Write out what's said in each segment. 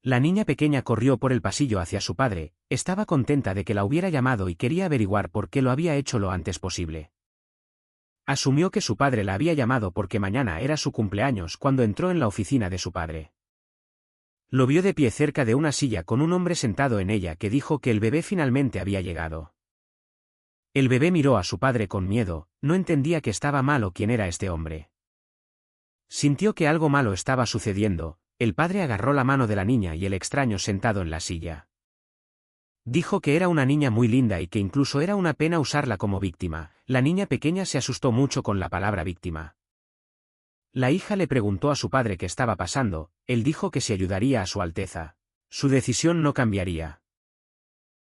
La niña pequeña corrió por el pasillo hacia su padre, estaba contenta de que la hubiera llamado y quería averiguar por qué lo había hecho lo antes posible. Asumió que su padre la había llamado porque mañana era su cumpleaños cuando entró en la oficina de su padre. Lo vio de pie cerca de una silla con un hombre sentado en ella que dijo que el bebé finalmente había llegado. El bebé miró a su padre con miedo, no entendía que estaba mal o quién era este hombre. Sintió que algo malo estaba sucediendo. El padre agarró la mano de la niña y el extraño sentado en la silla. Dijo que era una niña muy linda y que incluso era una pena usarla como víctima. La niña pequeña se asustó mucho con la palabra víctima. La hija le preguntó a su padre qué estaba pasando, él dijo que se ayudaría a su Alteza. Su decisión no cambiaría.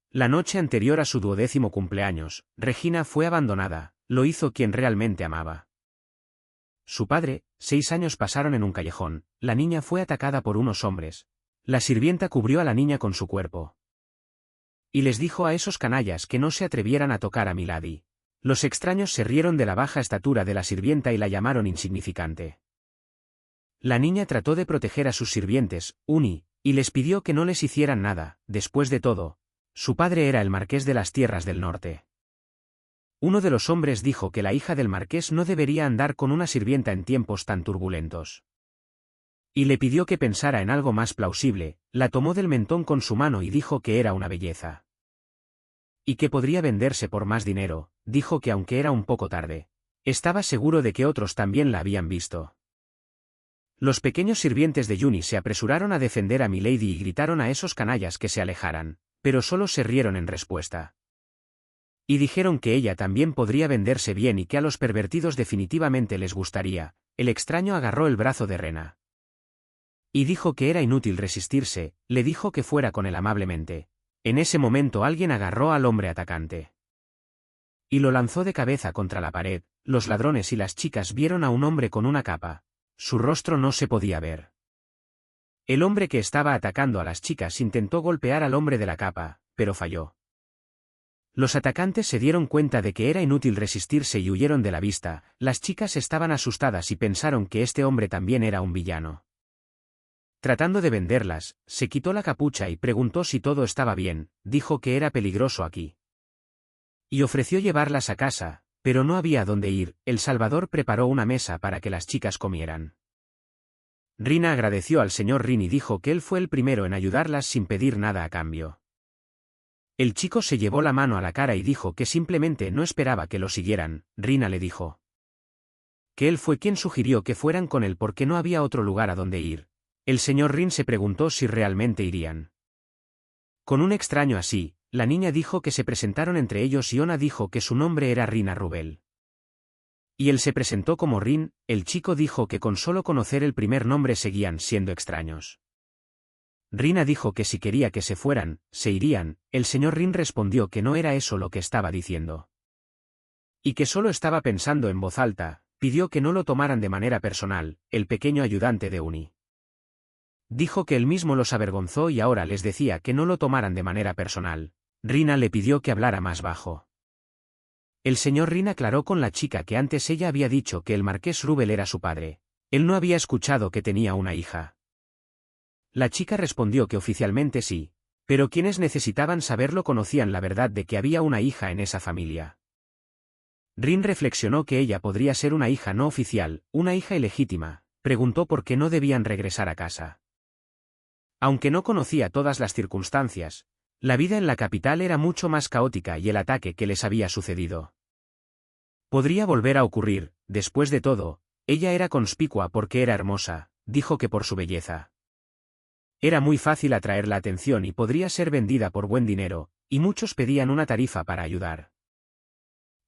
La noche anterior a su 12º cumpleaños, Regina fue abandonada, lo hizo quien realmente amaba. Su padre, 6 años pasaron en un callejón, la niña fue atacada por unos hombres. La sirvienta cubrió a la niña con su cuerpo. Y les dijo a esos canallas que no se atrevieran a tocar a Milady. Los extraños se rieron de la baja estatura de la sirvienta y la llamaron insignificante. La niña trató de proteger a sus sirvientes, Uni, y les pidió que no les hicieran nada. Después de todo, su padre era el marqués de las Tierras del Norte. Uno de los hombres dijo que la hija del marqués no debería andar con una sirvienta en tiempos tan turbulentos. Y le pidió que pensara en algo más plausible, la tomó del mentón con su mano y dijo que era una belleza. Y que podría venderse por más dinero, dijo que aunque era un poco tarde, estaba seguro de que otros también la habían visto. Los pequeños sirvientes de Juni se apresuraron a defender a Milady y gritaron a esos canallas que se alejaran, pero solo se rieron en respuesta. Y dijeron que ella también podría venderse bien y que a los pervertidos definitivamente les gustaría. El extraño agarró el brazo de Rena. Y dijo que era inútil resistirse, le dijo que fuera con él amablemente. En ese momento alguien agarró al hombre atacante. Y lo lanzó de cabeza contra la pared. Los ladrones y las chicas vieron a un hombre con una capa. Su rostro no se podía ver. El hombre que estaba atacando a las chicas intentó golpear al hombre de la capa, pero falló. Los atacantes se dieron cuenta de que era inútil resistirse y huyeron de la vista. Las chicas estaban asustadas y pensaron que este hombre también era un villano. Tratando de venderlas, se quitó la capucha y preguntó si todo estaba bien, dijo que era peligroso aquí. Y ofreció llevarlas a casa, pero no había dónde ir. El Salvador preparó una mesa para que las chicas comieran. Rina agradeció al señor Rin y dijo que él fue el primero en ayudarlas sin pedir nada a cambio. El chico se llevó la mano a la cara y dijo que simplemente no esperaba que lo siguieran. Rina le dijo que él fue quien sugirió que fueran con él porque no había otro lugar a donde ir. El señor Rin se preguntó si realmente irían. Con un extraño así, la niña dijo que se presentaron entre ellos y Ona dijo que su nombre era Rina Rubel. Y él se presentó como Rin. El chico dijo que con solo conocer el primer nombre seguían siendo extraños. Rina dijo que si quería que se fueran, se irían. El señor Rin respondió que no era eso lo que estaba diciendo. Y que solo estaba pensando en voz alta, pidió que no lo tomaran de manera personal. El pequeño ayudante de Uni dijo que él mismo los avergonzó y ahora les decía que no lo tomaran de manera personal. Rina le pidió que hablara más bajo. El señor Rin aclaró con la chica que antes ella había dicho que el marqués Rubel era su padre. Él no había escuchado que tenía una hija. La chica respondió que oficialmente sí, pero quienes necesitaban saberlo conocían la verdad de que había una hija en esa familia. Rin reflexionó que ella podría ser una hija no oficial, una hija ilegítima, preguntó por qué no debían regresar a casa. Aunque no conocía todas las circunstancias, la vida en la capital era mucho más caótica y el ataque que les había sucedido podría volver a ocurrir. Después de todo, ella era conspicua porque era hermosa, dijo que por su belleza era muy fácil atraer la atención y podría ser vendida por buen dinero, y muchos pedían una tarifa para ayudar.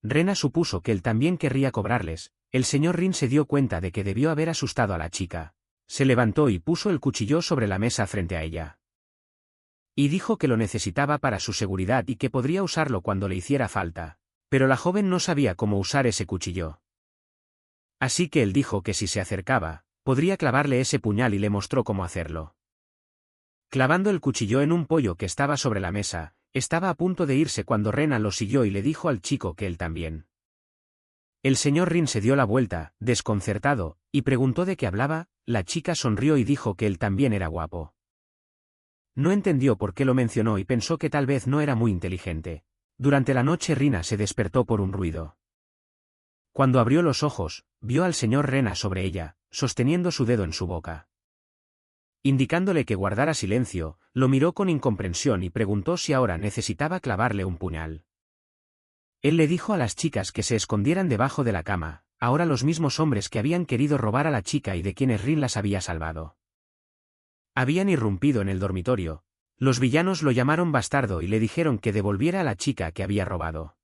Rena supuso que él también querría cobrarles. El señor Rin se dio cuenta de que debió haber asustado a la chica. Se levantó y puso el cuchillo sobre la mesa frente a ella. Y dijo que lo necesitaba para su seguridad y que podría usarlo cuando le hiciera falta. Pero la joven no sabía cómo usar ese cuchillo. Así que él dijo que si se acercaba, podría clavarle ese puñal y le mostró cómo hacerlo. Clavando el cuchillo en un pollo que estaba sobre la mesa, estaba a punto de irse cuando Rena lo siguió y le dijo al chico que él también. El señor Rin se dio la vuelta, desconcertado, y preguntó de qué hablaba. La chica sonrió y dijo que él también era guapo. No entendió por qué lo mencionó y pensó que tal vez no era muy inteligente. Durante la noche Rina se despertó por un ruido. Cuando abrió los ojos, vio al señor Rena sobre ella, sosteniendo su dedo en su boca. Indicándole que guardara silencio, lo miró con incomprensión y preguntó si ahora necesitaba clavarle un puñal. Él le dijo a las chicas que se escondieran debajo de la cama, ahora los mismos hombres que habían querido robar a la chica y de quienes Rin las había salvado. Habían irrumpido en el dormitorio. Los villanos lo llamaron bastardo y le dijeron que devolviera a la chica que había robado.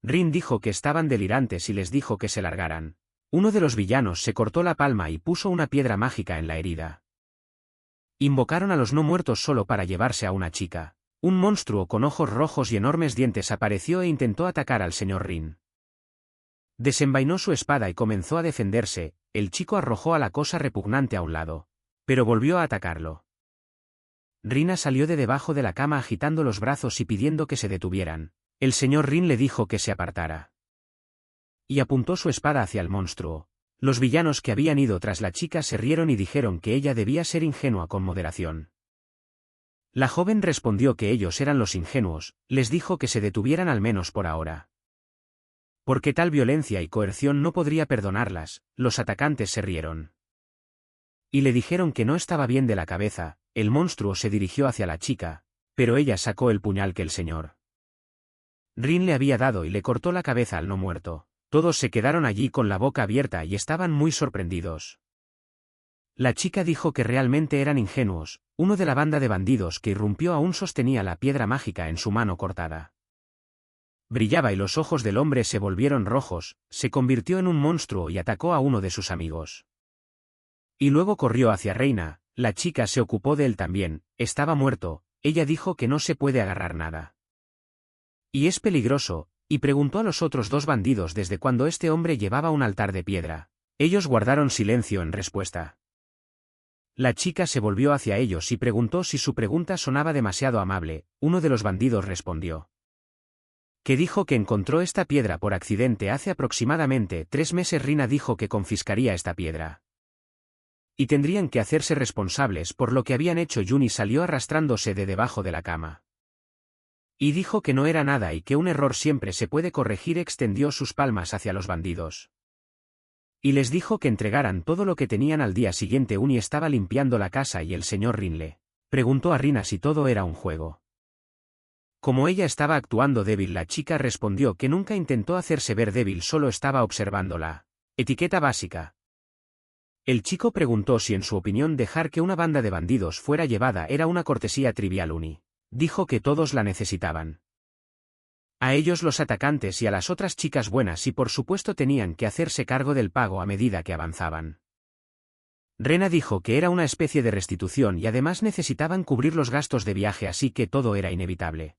Rin dijo que estaban delirantes y les dijo que se largaran. Uno de los villanos se cortó la palma y puso una piedra mágica en la herida. Invocaron a los no muertos solo para llevarse a una chica. Un monstruo con ojos rojos y enormes dientes apareció e intentó atacar al señor Rin. Desenvainó su espada y comenzó a defenderse. El chico arrojó a la cosa repugnante a un lado, pero volvió a atacarlo. Rina salió de debajo de la cama agitando los brazos y pidiendo que se detuvieran. El señor Rin le dijo que se apartara. Y apuntó su espada hacia el monstruo. Los villanos que habían ido tras la chica se rieron y dijeron que ella debía ser ingenua con moderación. La joven respondió que ellos eran los ingenuos, les dijo que se detuvieran al menos por ahora. Porque tal violencia y coerción no podría perdonarlas, los atacantes se rieron. Y le dijeron que no estaba bien de la cabeza. El monstruo se dirigió hacia la chica, pero ella sacó el puñal que el señor Rin le había dado y le cortó la cabeza al no muerto. Todos se quedaron allí con la boca abierta y estaban muy sorprendidos. La chica dijo que realmente eran ingenuos. Uno de la banda de bandidos que irrumpió aún sostenía la piedra mágica en su mano cortada. Brillaba y los ojos del hombre se volvieron rojos, se convirtió en un monstruo y atacó a uno de sus amigos. Y luego corrió hacia Reina. La chica se ocupó de él también, estaba muerto. Ella dijo que no se puede agarrar nada. Y es peligroso, y preguntó a los otros dos bandidos desde cuándo este hombre llevaba un altar de piedra. Ellos guardaron silencio en respuesta. La chica se volvió hacia ellos y preguntó si su pregunta sonaba demasiado amable. Uno de los bandidos respondió. Que dijo que encontró esta piedra por accidente hace aproximadamente 3 meses. Rina dijo que confiscaría esta piedra. Y tendrían que hacerse responsables por lo que habían hecho. Juni salió arrastrándose de debajo de la cama. Y dijo que no era nada y que un error siempre se puede corregir. Extendió sus palmas hacia los bandidos. Y les dijo que entregaran todo lo que tenían al día siguiente. Uni estaba limpiando la casa y el señor Rin le preguntó a Rina si todo era un juego. Como ella estaba actuando débil, la chica respondió que nunca intentó hacerse ver débil, solo estaba observándola. Etiqueta básica. El chico preguntó si en su opinión dejar que una banda de bandidos fuera llevada era una cortesía trivial. Uni dijo que todos la necesitaban. A ellos los atacantes y a las otras chicas buenas, y por supuesto tenían que hacerse cargo del pago a medida que avanzaban. Rena dijo que era una especie de restitución y además necesitaban cubrir los gastos de viaje, así que todo era inevitable.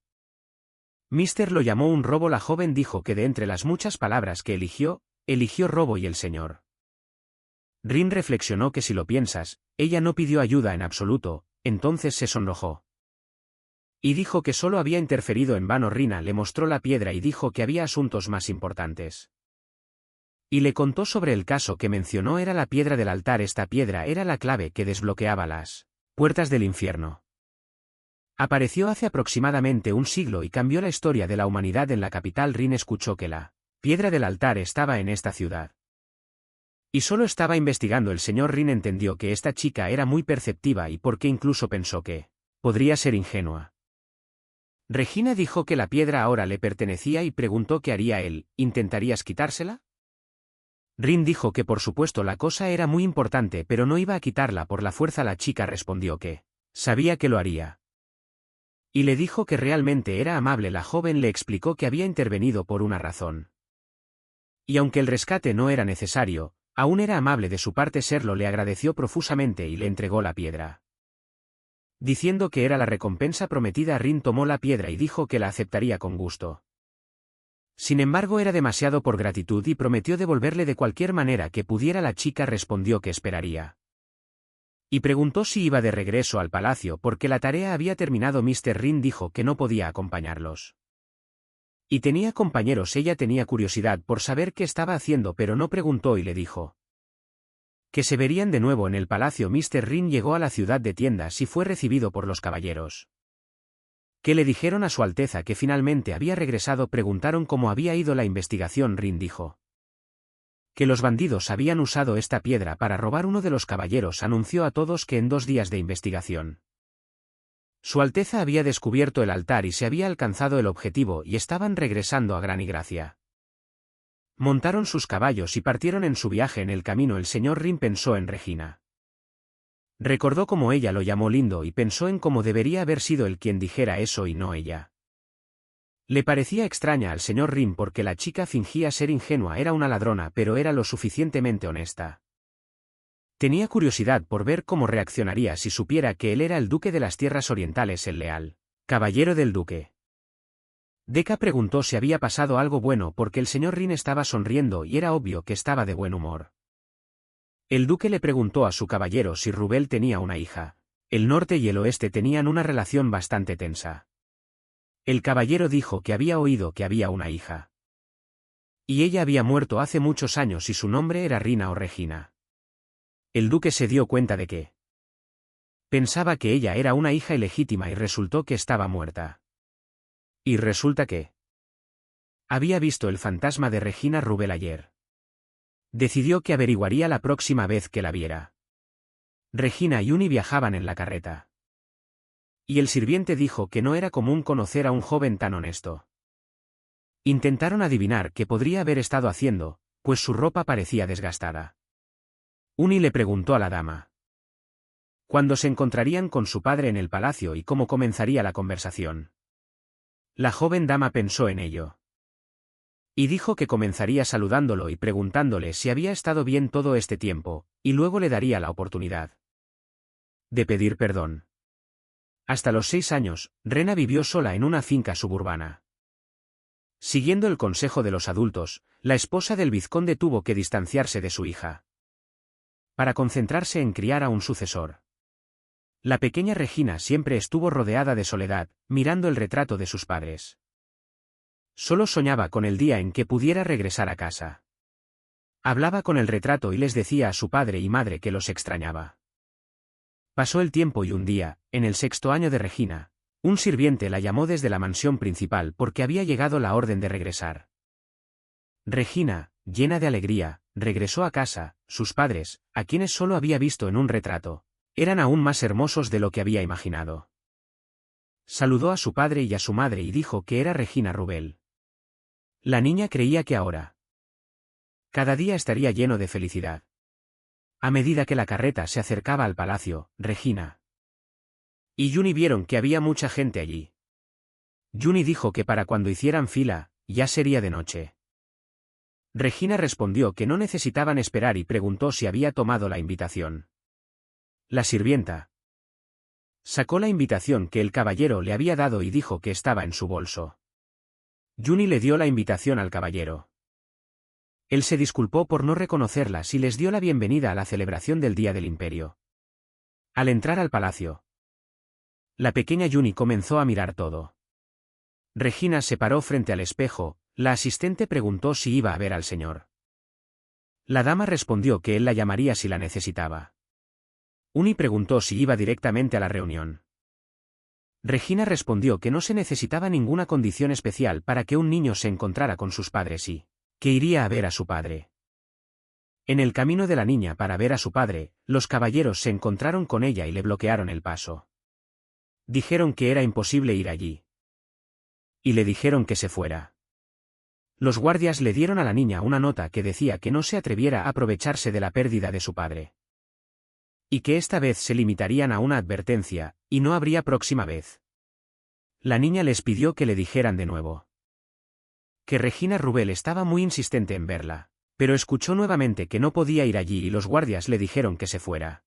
Mister lo llamó un robo. La joven dijo que de entre las muchas palabras que eligió robo y el señor Rin reflexionó que si lo piensas, ella no pidió ayuda en absoluto, entonces se sonrojó. Y dijo que solo había interferido en vano. Rina le mostró la piedra y dijo que había asuntos más importantes. Y le contó sobre el caso que mencionó. Era la piedra del altar. Esta piedra era la clave que desbloqueaba las puertas del infierno. Apareció hace aproximadamente un siglo y cambió la historia de la humanidad en la capital. Rin escuchó que la piedra del altar estaba en esta ciudad. Y solo estaba investigando. El señor Rin entendió que esta chica era muy perceptiva y porque incluso pensó que podría ser ingenua. Regina dijo que la piedra ahora le pertenecía y preguntó qué haría él. ¿Intentarías quitársela? Rin dijo que por supuesto la cosa era muy importante, pero no iba a quitarla por la fuerza. La chica respondió que sabía que lo haría. Y le dijo que realmente era amable. La joven le explicó que había intervenido por una razón. Y aunque el rescate no era necesario, aún era amable de su parte serlo. Le agradeció profusamente y le entregó la piedra. Diciendo que era la recompensa prometida, Rin tomó la piedra y dijo que la aceptaría con gusto. Sin embargo, era demasiado por gratitud y prometió devolverle de cualquier manera que pudiera. La chica respondió que esperaría. Y preguntó si iba de regreso al palacio porque la tarea había terminado. Mr. Rin dijo que no podía acompañarlos. Y tenía compañeros. Ella tenía curiosidad por saber qué estaba haciendo, pero no preguntó y le dijo Que se verían de nuevo en el palacio. Mr. Rin llegó a la ciudad de tiendas y fue recibido por los caballeros. Que le dijeron a su Alteza que finalmente había regresado. Preguntaron cómo había ido la investigación. Rin dijo que los bandidos habían usado esta piedra para robar. Uno de los caballeros anunció a todos que en 2 días de investigación Su Alteza había descubierto el altar y se había alcanzado el objetivo y estaban regresando a Gran y Gracia. Montaron sus caballos y partieron en su viaje. En el camino el señor Rin pensó en Regina. Recordó cómo ella lo llamó lindo y pensó en cómo debería haber sido él quien dijera eso y no ella. Le parecía extraña al señor Rin porque la chica fingía ser ingenua. Era una ladrona, pero era lo suficientemente honesta. Tenía curiosidad por ver cómo reaccionaría si supiera que él era el duque de las tierras orientales, el leal caballero del duque. Deka preguntó si había pasado algo bueno porque el señor Rin estaba sonriendo y era obvio que estaba de buen humor. El duque le preguntó a su caballero si Rubel tenía una hija. El norte y el oeste tenían una relación bastante tensa. El caballero dijo que había oído que había una hija. Y ella había muerto hace muchos años y su nombre era Rina o Regina. El duque se dio cuenta de que pensaba que ella era una hija ilegítima y resultó que estaba muerta. Y resulta que había visto el fantasma de Regina Rubel ayer. Decidió que averiguaría la próxima vez que la viera. Regina y Uni viajaban en la carreta. Y el sirviente dijo que no era común conocer a un joven tan honesto. Intentaron adivinar qué podría haber estado haciendo, pues su ropa parecía desgastada. Uni le preguntó a la dama cuándo se encontrarían con su padre en el palacio y cómo comenzaría la conversación. La joven dama pensó en ello. Y dijo que comenzaría saludándolo y preguntándole si había estado bien todo este tiempo, y luego le daría la oportunidad de pedir perdón. Hasta los 6 años, Rena vivió sola en una finca suburbana. Siguiendo el consejo de los adultos, la esposa del vizconde tuvo que distanciarse de su hija para concentrarse en criar a un sucesor. La pequeña Regina siempre estuvo rodeada de soledad, mirando el retrato de sus padres. Solo soñaba con el día en que pudiera regresar a casa. Hablaba con el retrato y les decía a su padre y madre que los extrañaba. Pasó el tiempo y un día, en el 6º año de Regina, un sirviente la llamó desde la mansión principal porque había llegado la orden de regresar. Regina, llena de alegría, regresó a casa. Sus padres, a quienes solo había visto en un retrato, eran aún más hermosos de lo que había imaginado. Saludó a su padre y a su madre y dijo que era Regina Rubel. La niña creía que ahora cada día estaría lleno de felicidad. A medida que la carreta se acercaba al palacio, Regina y Juni vieron que había mucha gente allí. Juni dijo que para cuando hicieran fila, ya sería de noche. Regina respondió que no necesitaban esperar y preguntó si había tomado la invitación. La sirvienta sacó la invitación que el caballero le había dado y dijo que estaba en su bolso. Juni le dio la invitación al caballero. Él se disculpó por no reconocerlas y les dio la bienvenida a la celebración del Día del Imperio. Al entrar al palacio, la pequeña Juni comenzó a mirar todo. Regina se paró frente al espejo. La asistente preguntó si iba a ver al señor. La dama respondió que él la llamaría si la necesitaba. Uni preguntó si iba directamente a la reunión. Regina respondió que no se necesitaba ninguna condición especial para que un niño se encontrara con sus padres y que iría a ver a su padre. En el camino de la niña para ver a su padre, los caballeros se encontraron con ella y le bloquearon el paso. Dijeron que era imposible ir allí. Y le dijeron que se fuera. Los guardias le dieron a la niña una nota que decía que no se atreviera a aprovecharse de la pérdida de su padre. Y que esta vez se limitarían a una advertencia, y no habría próxima vez. La niña les pidió que le dijeran de nuevo que Regina Rubel estaba muy insistente en verla, pero escuchó nuevamente que no podía ir allí y los guardias le dijeron que se fuera.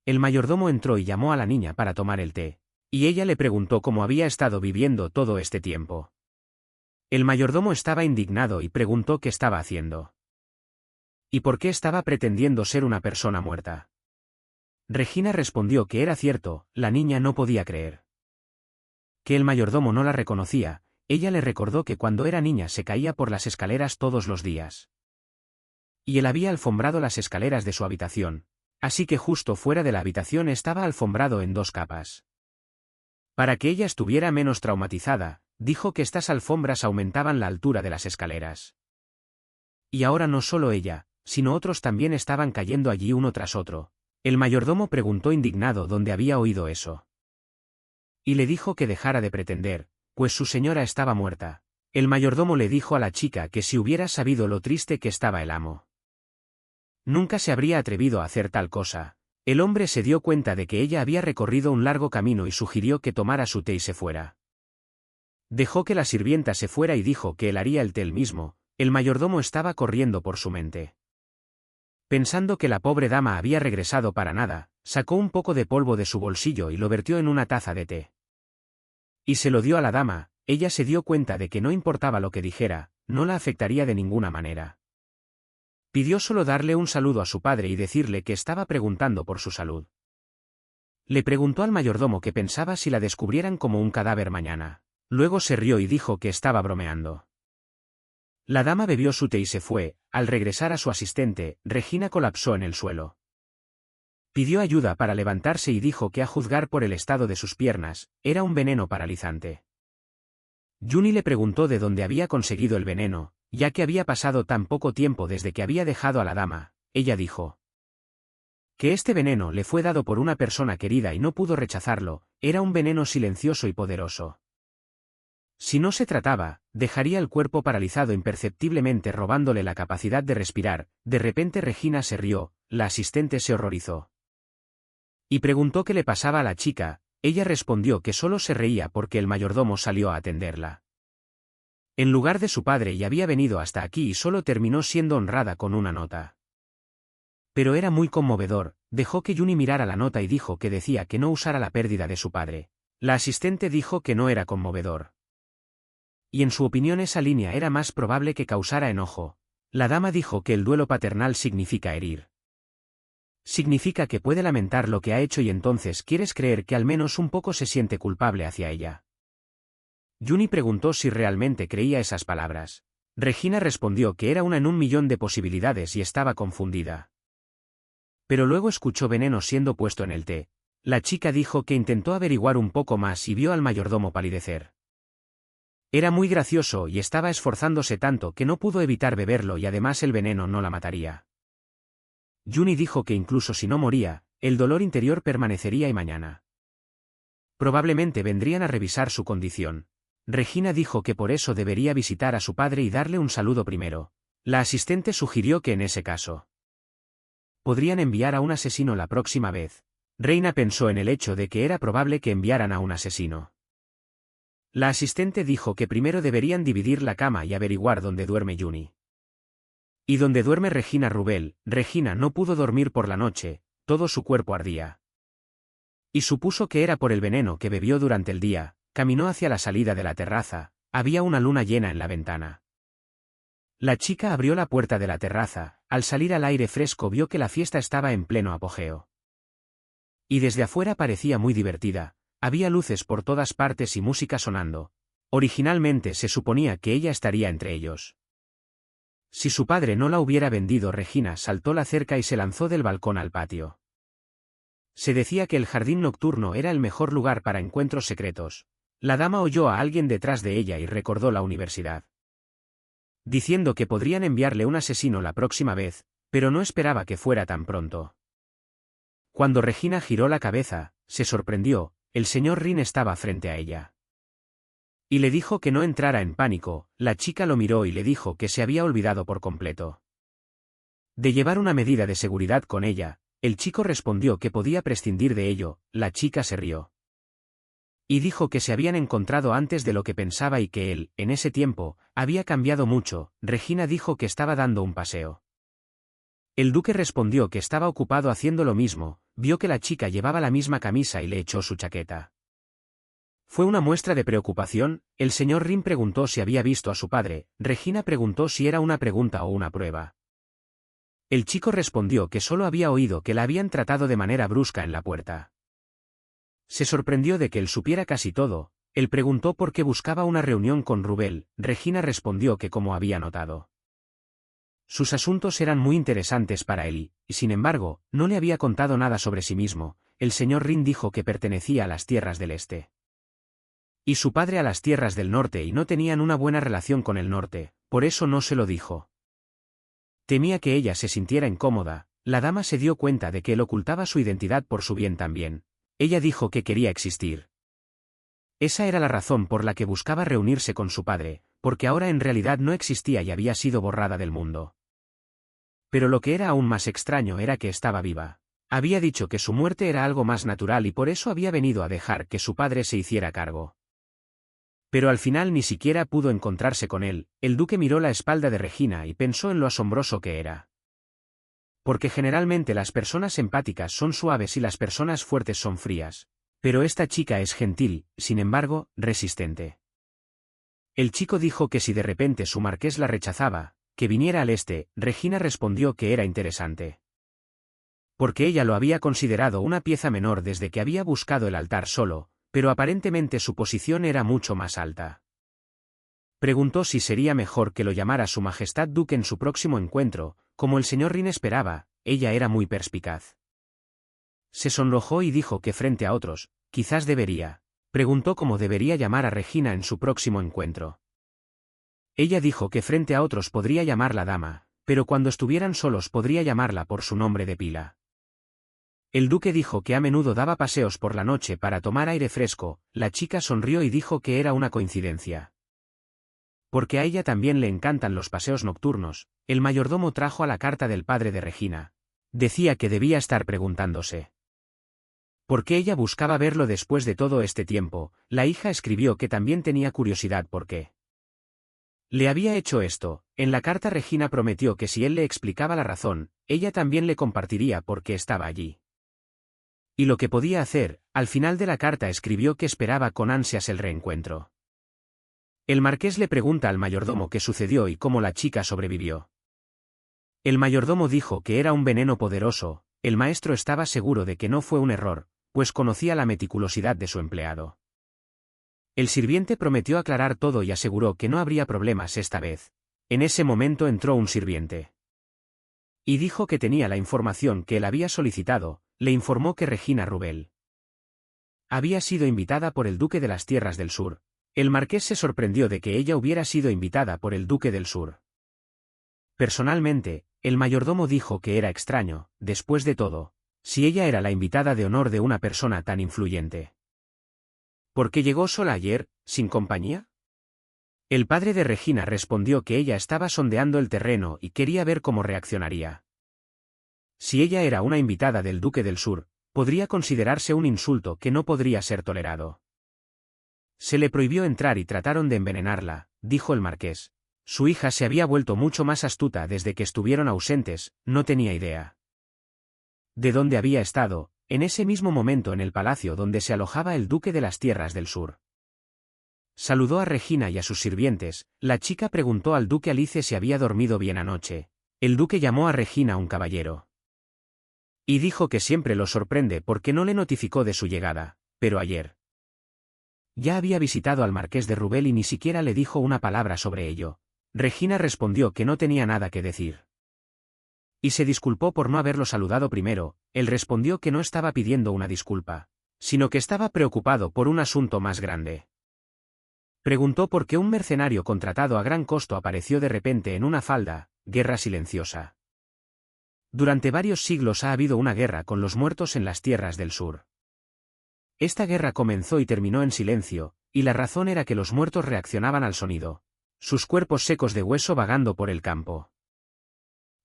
El mayordomo entró y llamó a la niña para tomar el té, y ella le preguntó cómo había estado viviendo todo este tiempo. El mayordomo estaba indignado y preguntó qué estaba haciendo. ¿Y por qué estaba pretendiendo ser una persona muerta? Regina respondió que era cierto, la niña no podía creer que el mayordomo no la reconocía. Ella le recordó que cuando era niña se caía por las escaleras todos los días. Y él había alfombrado las escaleras de su habitación, así que justo fuera de la habitación estaba alfombrado en 2 capas. Para que ella estuviera menos traumatizada, dijo que estas alfombras aumentaban la altura de las escaleras. Y ahora no solo ella, sino otros también estaban cayendo allí uno tras otro. El mayordomo preguntó indignado dónde había oído eso. Y le dijo que dejara de pretender, pues su señora estaba muerta. El mayordomo le dijo a la chica que si hubiera sabido lo triste que estaba el amo, nunca se habría atrevido a hacer tal cosa. El hombre se dio cuenta de que ella había recorrido un largo camino y sugirió que tomara su té y se fuera. Dejó que la sirvienta se fuera y dijo que él haría el té él mismo. El mayordomo estaba corriendo por su mente. Pensando que la pobre dama había regresado para nada, sacó un poco de polvo de su bolsillo y lo vertió en una taza de té. Y se lo dio a la dama. Ella se dio cuenta de que no importaba lo que dijera, no la afectaría de ninguna manera. Pidió solo darle un saludo a su padre y decirle que estaba preguntando por su salud. Le preguntó al mayordomo que pensaba si la descubrieran como un cadáver mañana. Luego se rió y dijo que estaba bromeando. La dama bebió su té y se fue. Al regresar a su asistente, Regina colapsó en el suelo. Pidió ayuda para levantarse y dijo que a juzgar por el estado de sus piernas, era un veneno paralizante. Juni le preguntó de dónde había conseguido el veneno, ya que había pasado tan poco tiempo desde que había dejado a la dama. Ella dijo que este veneno le fue dado por una persona querida y no pudo rechazarlo, era un veneno silencioso y poderoso. Si no se trataba, dejaría el cuerpo paralizado imperceptiblemente robándole la capacidad de respirar. De repente Regina se rió, la asistente se horrorizó. Y preguntó qué le pasaba a la chica. Ella respondió que solo se reía porque el mayordomo salió a atenderla. En lugar de su padre y había venido hasta aquí y solo terminó siendo honrada con una nota. Pero era muy conmovedor, dejó que Juni mirara la nota y dijo que decía que no usara la pérdida de su padre. La asistente dijo que no era conmovedor. Y en su opinión esa línea era más probable que causara enojo. La dama dijo que el duelo paternal significa herir. Significa que puede lamentar lo que ha hecho y entonces quieres creer que al menos un poco se siente culpable hacia ella. Juni preguntó si realmente creía esas palabras. Regina respondió que era una en 1.000.000 de posibilidades y estaba confundida. Pero luego escuchó veneno siendo puesto en el té. La chica dijo que intentó averiguar un poco más y vio al mayordomo palidecer. Era muy gracioso y estaba esforzándose tanto que no pudo evitar beberlo y además el veneno no la mataría. Juni dijo que incluso si no moría, el dolor interior permanecería y mañana probablemente vendrían a revisar su condición. Regina dijo que por eso debería visitar a su padre y darle un saludo primero. La asistente sugirió que en ese caso podrían enviar a un asesino la próxima vez. Reina pensó en el hecho de que era probable que enviaran a un asesino. La asistente dijo que primero deberían dividir la cama y averiguar dónde duerme Juni. Y dónde duerme Regina Rubel. Regina no pudo dormir por la noche, todo su cuerpo ardía. Y supuso que era por el veneno que bebió durante el día. Caminó hacia la salida de la terraza, había una luna llena en la ventana. La chica abrió la puerta de la terraza, al salir al aire fresco vio que la fiesta estaba en pleno apogeo. Y desde afuera parecía muy divertida, había luces por todas partes y música sonando. Originalmente se suponía que ella estaría entre ellos. Si su padre no la hubiera vendido, Regina saltó la cerca y se lanzó del balcón al patio. Se decía que el jardín nocturno era el mejor lugar para encuentros secretos. La dama oyó a alguien detrás de ella y recordó la universidad, diciendo que podrían enviarle un asesino la próxima vez, pero no esperaba que fuera tan pronto. Cuando Regina giró la cabeza, se sorprendió, el señor Rin estaba frente a ella. Y le dijo que no entrara en pánico. La chica lo miró y le dijo que se había olvidado por completo de llevar una medida de seguridad con ella. El chico respondió que podía prescindir de ello. La chica se rió y dijo que se habían encontrado antes de lo que pensaba y que él, en ese tiempo, había cambiado mucho. Regina dijo que estaba dando un paseo. El duque respondió que estaba ocupado haciendo lo mismo, vio que la chica llevaba la misma camisa y le echó su chaqueta. Fue una muestra de preocupación. El señor Rin preguntó si había visto a su padre. Regina preguntó si era una pregunta o una prueba. El chico respondió que solo había oído que la habían tratado de manera brusca en la puerta. Se sorprendió de que él supiera casi todo. Él preguntó por qué buscaba una reunión con Rubel. Regina respondió que como había notado Sus asuntos eran muy interesantes para él y, sin embargo, no le había contado nada sobre sí mismo. El señor Rin dijo que pertenecía a las tierras del este. Y su padre a las tierras del norte y no tenían una buena relación con el norte, por eso no se lo dijo. Temía que ella se sintiera incómoda. La dama se dio cuenta de que él ocultaba su identidad por su bien también. Ella dijo que quería existir. Esa era la razón por la que buscaba reunirse con su padre, porque ahora en realidad no existía y había sido borrada del mundo. Pero lo que era aún más extraño era que estaba viva. Había dicho que su muerte era algo más natural y por eso había venido a dejar que su padre se hiciera cargo. Pero al final ni siquiera pudo encontrarse con él. El duque miró la espalda de Regina y pensó en lo asombroso que era. Porque generalmente las personas empáticas son suaves y las personas fuertes son frías. Pero esta chica es gentil, sin embargo, resistente. El chico dijo que si de repente su marqués la rechazaba, que viniera al este. Regina respondió que era interesante. Porque ella lo había considerado una pieza menor desde que había buscado el altar solo, pero aparentemente su posición era mucho más alta. Preguntó si sería mejor que lo llamara Su Majestad Duque en su próximo encuentro, como el señor Rin esperaba. Ella era muy perspicaz. Se sonrojó y dijo que frente a otros, quizás debería. Preguntó cómo debería llamar a Regina en su próximo encuentro. Ella dijo que frente a otros podría llamarla dama, pero cuando estuvieran solos podría llamarla por su nombre de pila. El duque dijo que a menudo daba paseos por la noche para tomar aire fresco. La chica sonrió y dijo que era una coincidencia. Porque a ella también le encantan los paseos nocturnos. El mayordomo trajo a la carta del padre de Regina. Decía que debía estar preguntándose ¿por qué ella buscaba verlo después de todo este tiempo? La hija escribió que también tenía curiosidad por qué le había hecho esto. En la carta Regina prometió que si él le explicaba la razón, ella también le compartiría por qué estaba allí. Y lo que podía hacer. Al final de la carta escribió que esperaba con ansias el reencuentro. El marqués le pregunta al mayordomo qué sucedió y cómo la chica sobrevivió. El mayordomo dijo que era un veneno poderoso. El maestro estaba seguro de que no fue un error, pues conocía la meticulosidad de su empleado. El sirviente prometió aclarar todo y aseguró que no habría problemas esta vez. En ese momento entró un sirviente. Y dijo que tenía la información que él había solicitado. Le informó que Regina Rubel había sido invitada por el duque de las Tierras del Sur. El marqués se sorprendió de que ella hubiera sido invitada por el duque del Sur. Personalmente, el mayordomo dijo que era extraño, después de todo, si ella era la invitada de honor de una persona tan influyente. ¿Por qué llegó sola ayer, sin compañía? El padre de Regina respondió que ella estaba sondeando el terreno y quería ver cómo reaccionaría. Si ella era una invitada del duque del Sur, podría considerarse un insulto que no podría ser tolerado. Se le prohibió entrar y trataron de envenenarla, dijo el marqués. Su hija se había vuelto mucho más astuta desde que estuvieron ausentes. No tenía idea de dónde había estado, en ese mismo momento en el palacio donde se alojaba el duque de las Tierras del Sur. Saludó a Regina y a sus sirvientes. La chica preguntó al duque Alice si había dormido bien anoche. El duque llamó a Regina un caballero. Y dijo que siempre lo sorprende porque no le notificó de su llegada, pero ayer ya había visitado al marqués de Rubel y ni siquiera le dijo una palabra sobre ello. Regina respondió que no tenía nada que decir. Y se disculpó por no haberlo saludado primero. Él respondió que no estaba pidiendo una disculpa, sino que estaba preocupado por un asunto más grande. Preguntó por qué un mercenario contratado a gran costo apareció de repente en una falda. Guerra silenciosa. Durante varios siglos ha habido una guerra con los muertos en las tierras del sur. Esta guerra comenzó y terminó en silencio, y la razón era que los muertos reaccionaban al sonido. Sus cuerpos secos de hueso vagando por el campo,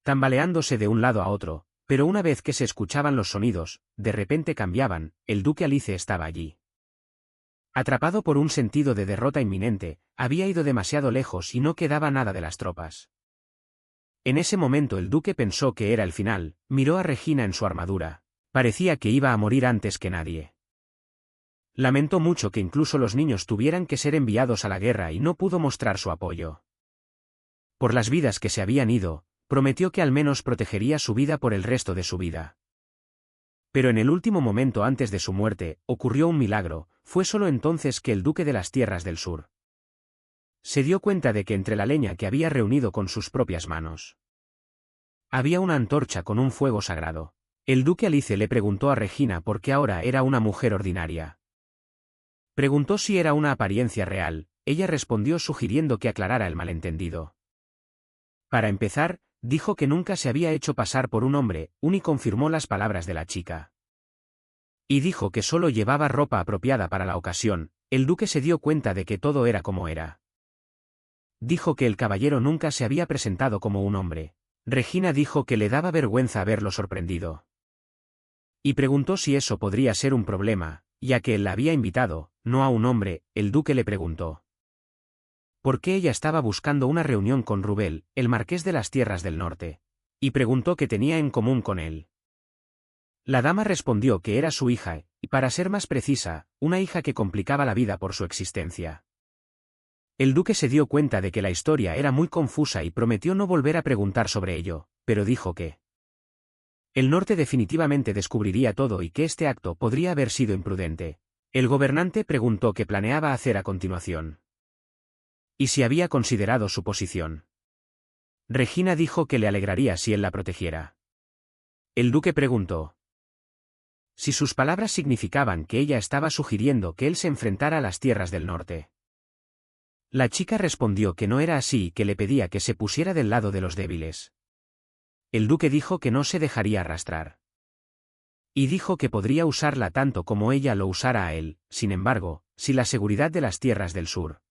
tambaleándose de un lado a otro, pero una vez que se escuchaban los sonidos, de repente cambiaban. El duque Alice estaba allí. Atrapado por un sentido de derrota inminente, había ido demasiado lejos y no quedaba nada de las tropas. En ese momento el duque pensó que era el final. Miró a Regina en su armadura. Parecía que iba a morir antes que nadie. Lamentó mucho que incluso los niños tuvieran que ser enviados a la guerra y no pudo mostrar su apoyo. Por las vidas que se habían ido, prometió que al menos protegería su vida por el resto de su vida. Pero en el último momento antes de su muerte, ocurrió un milagro. Fue solo entonces que el duque de las Tierras del Sur se dio cuenta de que entre la leña que había reunido con sus propias manos, Había una antorcha con un fuego sagrado. El duque Alice le preguntó a Regina por qué ahora era una mujer ordinaria. Preguntó si era una apariencia real, ella respondió sugiriendo que aclarara el malentendido. Para empezar, dijo que nunca se había hecho pasar por un hombre, y confirmó las palabras de la chica. Y dijo que solo llevaba ropa apropiada para la ocasión. El duque se dio cuenta de que todo era como era. Dijo que el caballero nunca se había presentado como un hombre. Regina dijo que le daba vergüenza haberlo sorprendido. Y preguntó si eso podría ser un problema, ya que él la había invitado, no a un hombre. El duque le preguntó por qué ella estaba buscando una reunión con Rubel, el marqués de las Tierras del Norte, y preguntó qué tenía en común con él. La dama respondió que era su hija, y para ser más precisa, una hija que complicaba la vida por su existencia. El duque se dio cuenta de que la historia era muy confusa y prometió no volver a preguntar sobre ello, pero dijo que el norte definitivamente descubriría todo y que este acto podría haber sido imprudente. El gobernante preguntó qué planeaba hacer a continuación. Y si había considerado su posición. Regina dijo que le alegraría si él la protegiera. El duque preguntó si sus palabras significaban que ella estaba sugiriendo que él se enfrentara a las tierras del norte. La chica respondió que no era así y que le pedía que se pusiera del lado de los débiles. El duque dijo que no se dejaría arrastrar. Y dijo que podría usarla tanto como ella lo usara a él. Sin embargo, si la seguridad de las tierras del sur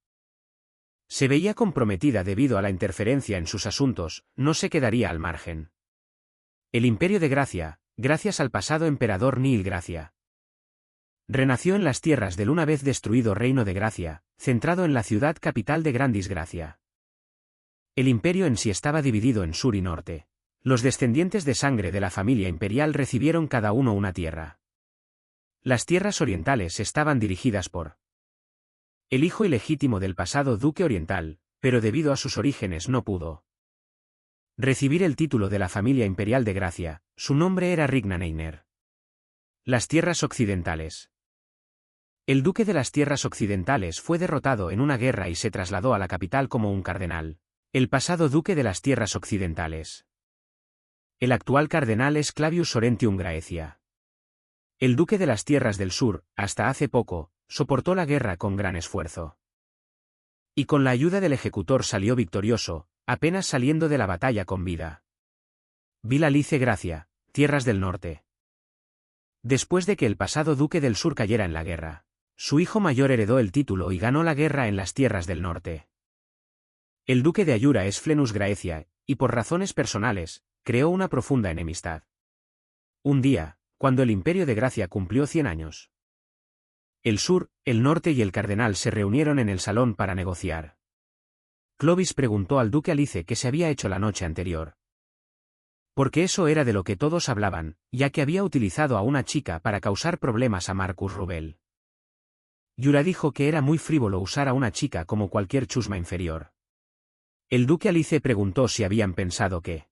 se veía comprometida debido a la interferencia en sus asuntos, no se quedaría al margen. El Imperio de Gracia, gracias al pasado emperador Nil Gracia, renació en las tierras del una vez destruido Reino de Gracia, centrado en la ciudad capital de Grandis Gracia. El imperio en sí estaba dividido en sur y norte. Los descendientes de sangre de la familia imperial recibieron cada uno una tierra. Las tierras orientales estaban dirigidas por el hijo ilegítimo del pasado duque oriental, pero debido a sus orígenes no pudo recibir el título de la familia imperial de Gracia. Su nombre era Rignaneiner. Las tierras occidentales. El duque de las tierras occidentales fue derrotado en una guerra y se trasladó a la capital como un cardenal. El pasado duque de las tierras occidentales. El actual cardenal es Clavius Sorrentium Graecia. El duque de las tierras del sur, hasta hace poco, soportó la guerra con gran esfuerzo. Y con la ayuda del ejecutor salió victorioso, apenas saliendo de la batalla con vida. Vil Alice Gracia, tierras del norte. Después de que el pasado duque del sur cayera en la guerra, su hijo mayor heredó el título y ganó la guerra en las tierras del norte. El duque de Ayura es Flenus Graecia, y por razones personales, creó una profunda enemistad. Un día, cuando el Imperio de Gracia cumplió 100 años, el sur, el norte y el cardenal se reunieron en el salón para negociar. Clovis preguntó al duque Alice qué se había hecho la noche anterior. Porque eso era de lo que todos hablaban, ya que había utilizado a una chica para causar problemas a Marcus Rubel. Yura dijo que era muy frívolo usar a una chica como cualquier chusma inferior. El duque Alice preguntó si habían pensado que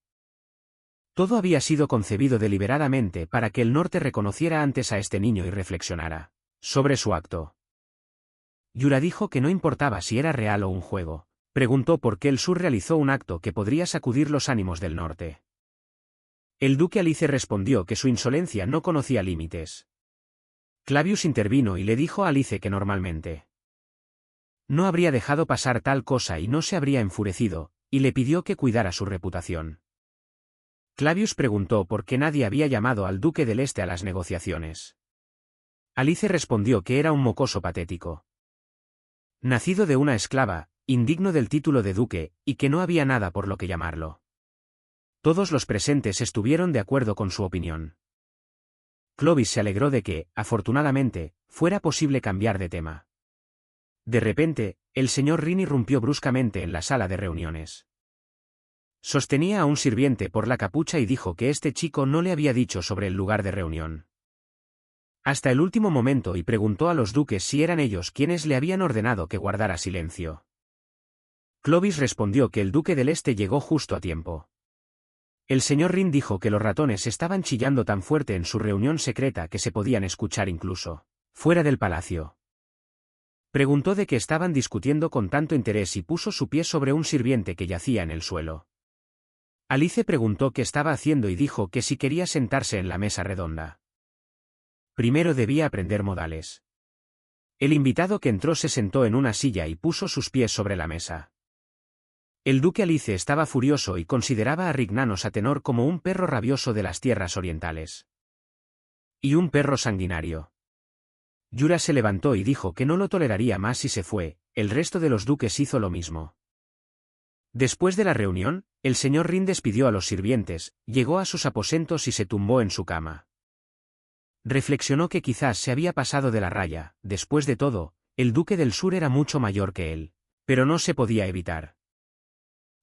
todo había sido concebido deliberadamente para que el norte reconociera antes a este niño y reflexionara sobre su acto. Yura dijo que no importaba si era real o un juego. Preguntó por qué el sur realizó un acto que podría sacudir los ánimos del norte. El duque Alice respondió que su insolencia no conocía límites. Clavius intervino y le dijo a Alice que normalmente no habría dejado pasar tal cosa y no se habría enfurecido, y le pidió que cuidara su reputación. Clavius preguntó por qué nadie había llamado al duque del Este a las negociaciones. Alice respondió que era un mocoso patético, nacido de una esclava, indigno del título de duque, y que no había nada por lo que llamarlo. Todos los presentes estuvieron de acuerdo con su opinión. Clovis se alegró de que, afortunadamente, fuera posible cambiar de tema. De repente, el señor Rin irrumpió bruscamente en la sala de reuniones. Sostenía a un sirviente por la capucha y dijo que este chico no le había dicho sobre el lugar de reunión hasta el último momento y preguntó a los duques si eran ellos quienes le habían ordenado que guardara silencio. Clovis respondió que el duque del Este llegó justo a tiempo. El señor Rin dijo que los ratones estaban chillando tan fuerte en su reunión secreta que se podían escuchar incluso fuera del palacio. Preguntó de qué estaban discutiendo con tanto interés y puso su pie sobre un sirviente que yacía en el suelo. Alice preguntó qué estaba haciendo y dijo que si quería sentarse en la mesa redonda. Primero debía aprender modales. El invitado que entró se sentó en una silla y puso sus pies sobre la mesa. El duque Alice estaba furioso y consideraba a Rhygnanos Atenor como un perro rabioso de las tierras orientales. Y un perro sanguinario. Yura se levantó y dijo que no lo toleraría más y se fue. El resto de los duques hizo lo mismo. Después de la reunión, el señor Rin despidió a los sirvientes, llegó a sus aposentos y se tumbó en su cama. Reflexionó que quizás se había pasado de la raya. Después de todo, el duque del sur era mucho mayor que él, pero no se podía evitar.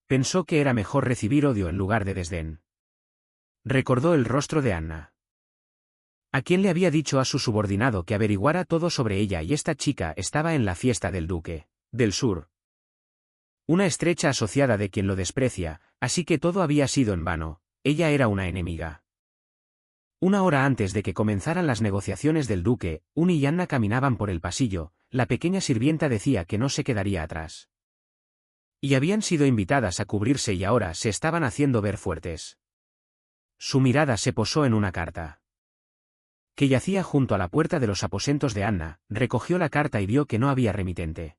Pensó que era mejor recibir odio en lugar de desdén. Recordó el rostro de Anna. ¿A quién le había dicho a su subordinado que averiguara todo sobre ella y esta chica estaba en la fiesta del duque del sur? Una estrecha asociada de quien lo desprecia, así que todo había sido en vano, ella era una enemiga. Una hora antes de que comenzaran las negociaciones del duque, Uni y Anna caminaban por el pasillo, la pequeña sirvienta decía que no se quedaría atrás. Y habían sido invitadas a cubrirse y ahora se estaban haciendo ver fuertes. Su mirada se posó en una carta que yacía junto a la puerta de los aposentos de Anna, recogió la carta y vio que no había remitente.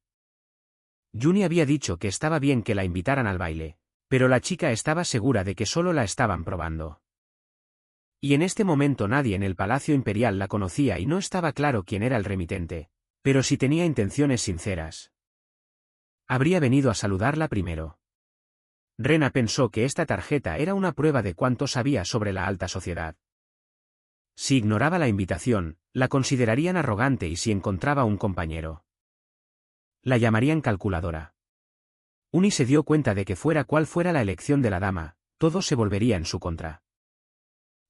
Juni había dicho que estaba bien que la invitaran al baile, pero la chica estaba segura de que solo la estaban probando. Y en este momento nadie en el Palacio Imperial la conocía y no estaba claro quién era el remitente, pero si tenía intenciones sinceras, habría venido a saludarla primero. Rena pensó que esta tarjeta era una prueba de cuánto sabía sobre la alta sociedad. Si ignoraba la invitación, la considerarían arrogante y si encontraba un compañero, la llamarían calculadora. Uni se dio cuenta de que fuera cual fuera la elección de la dama, todo se volvería en su contra.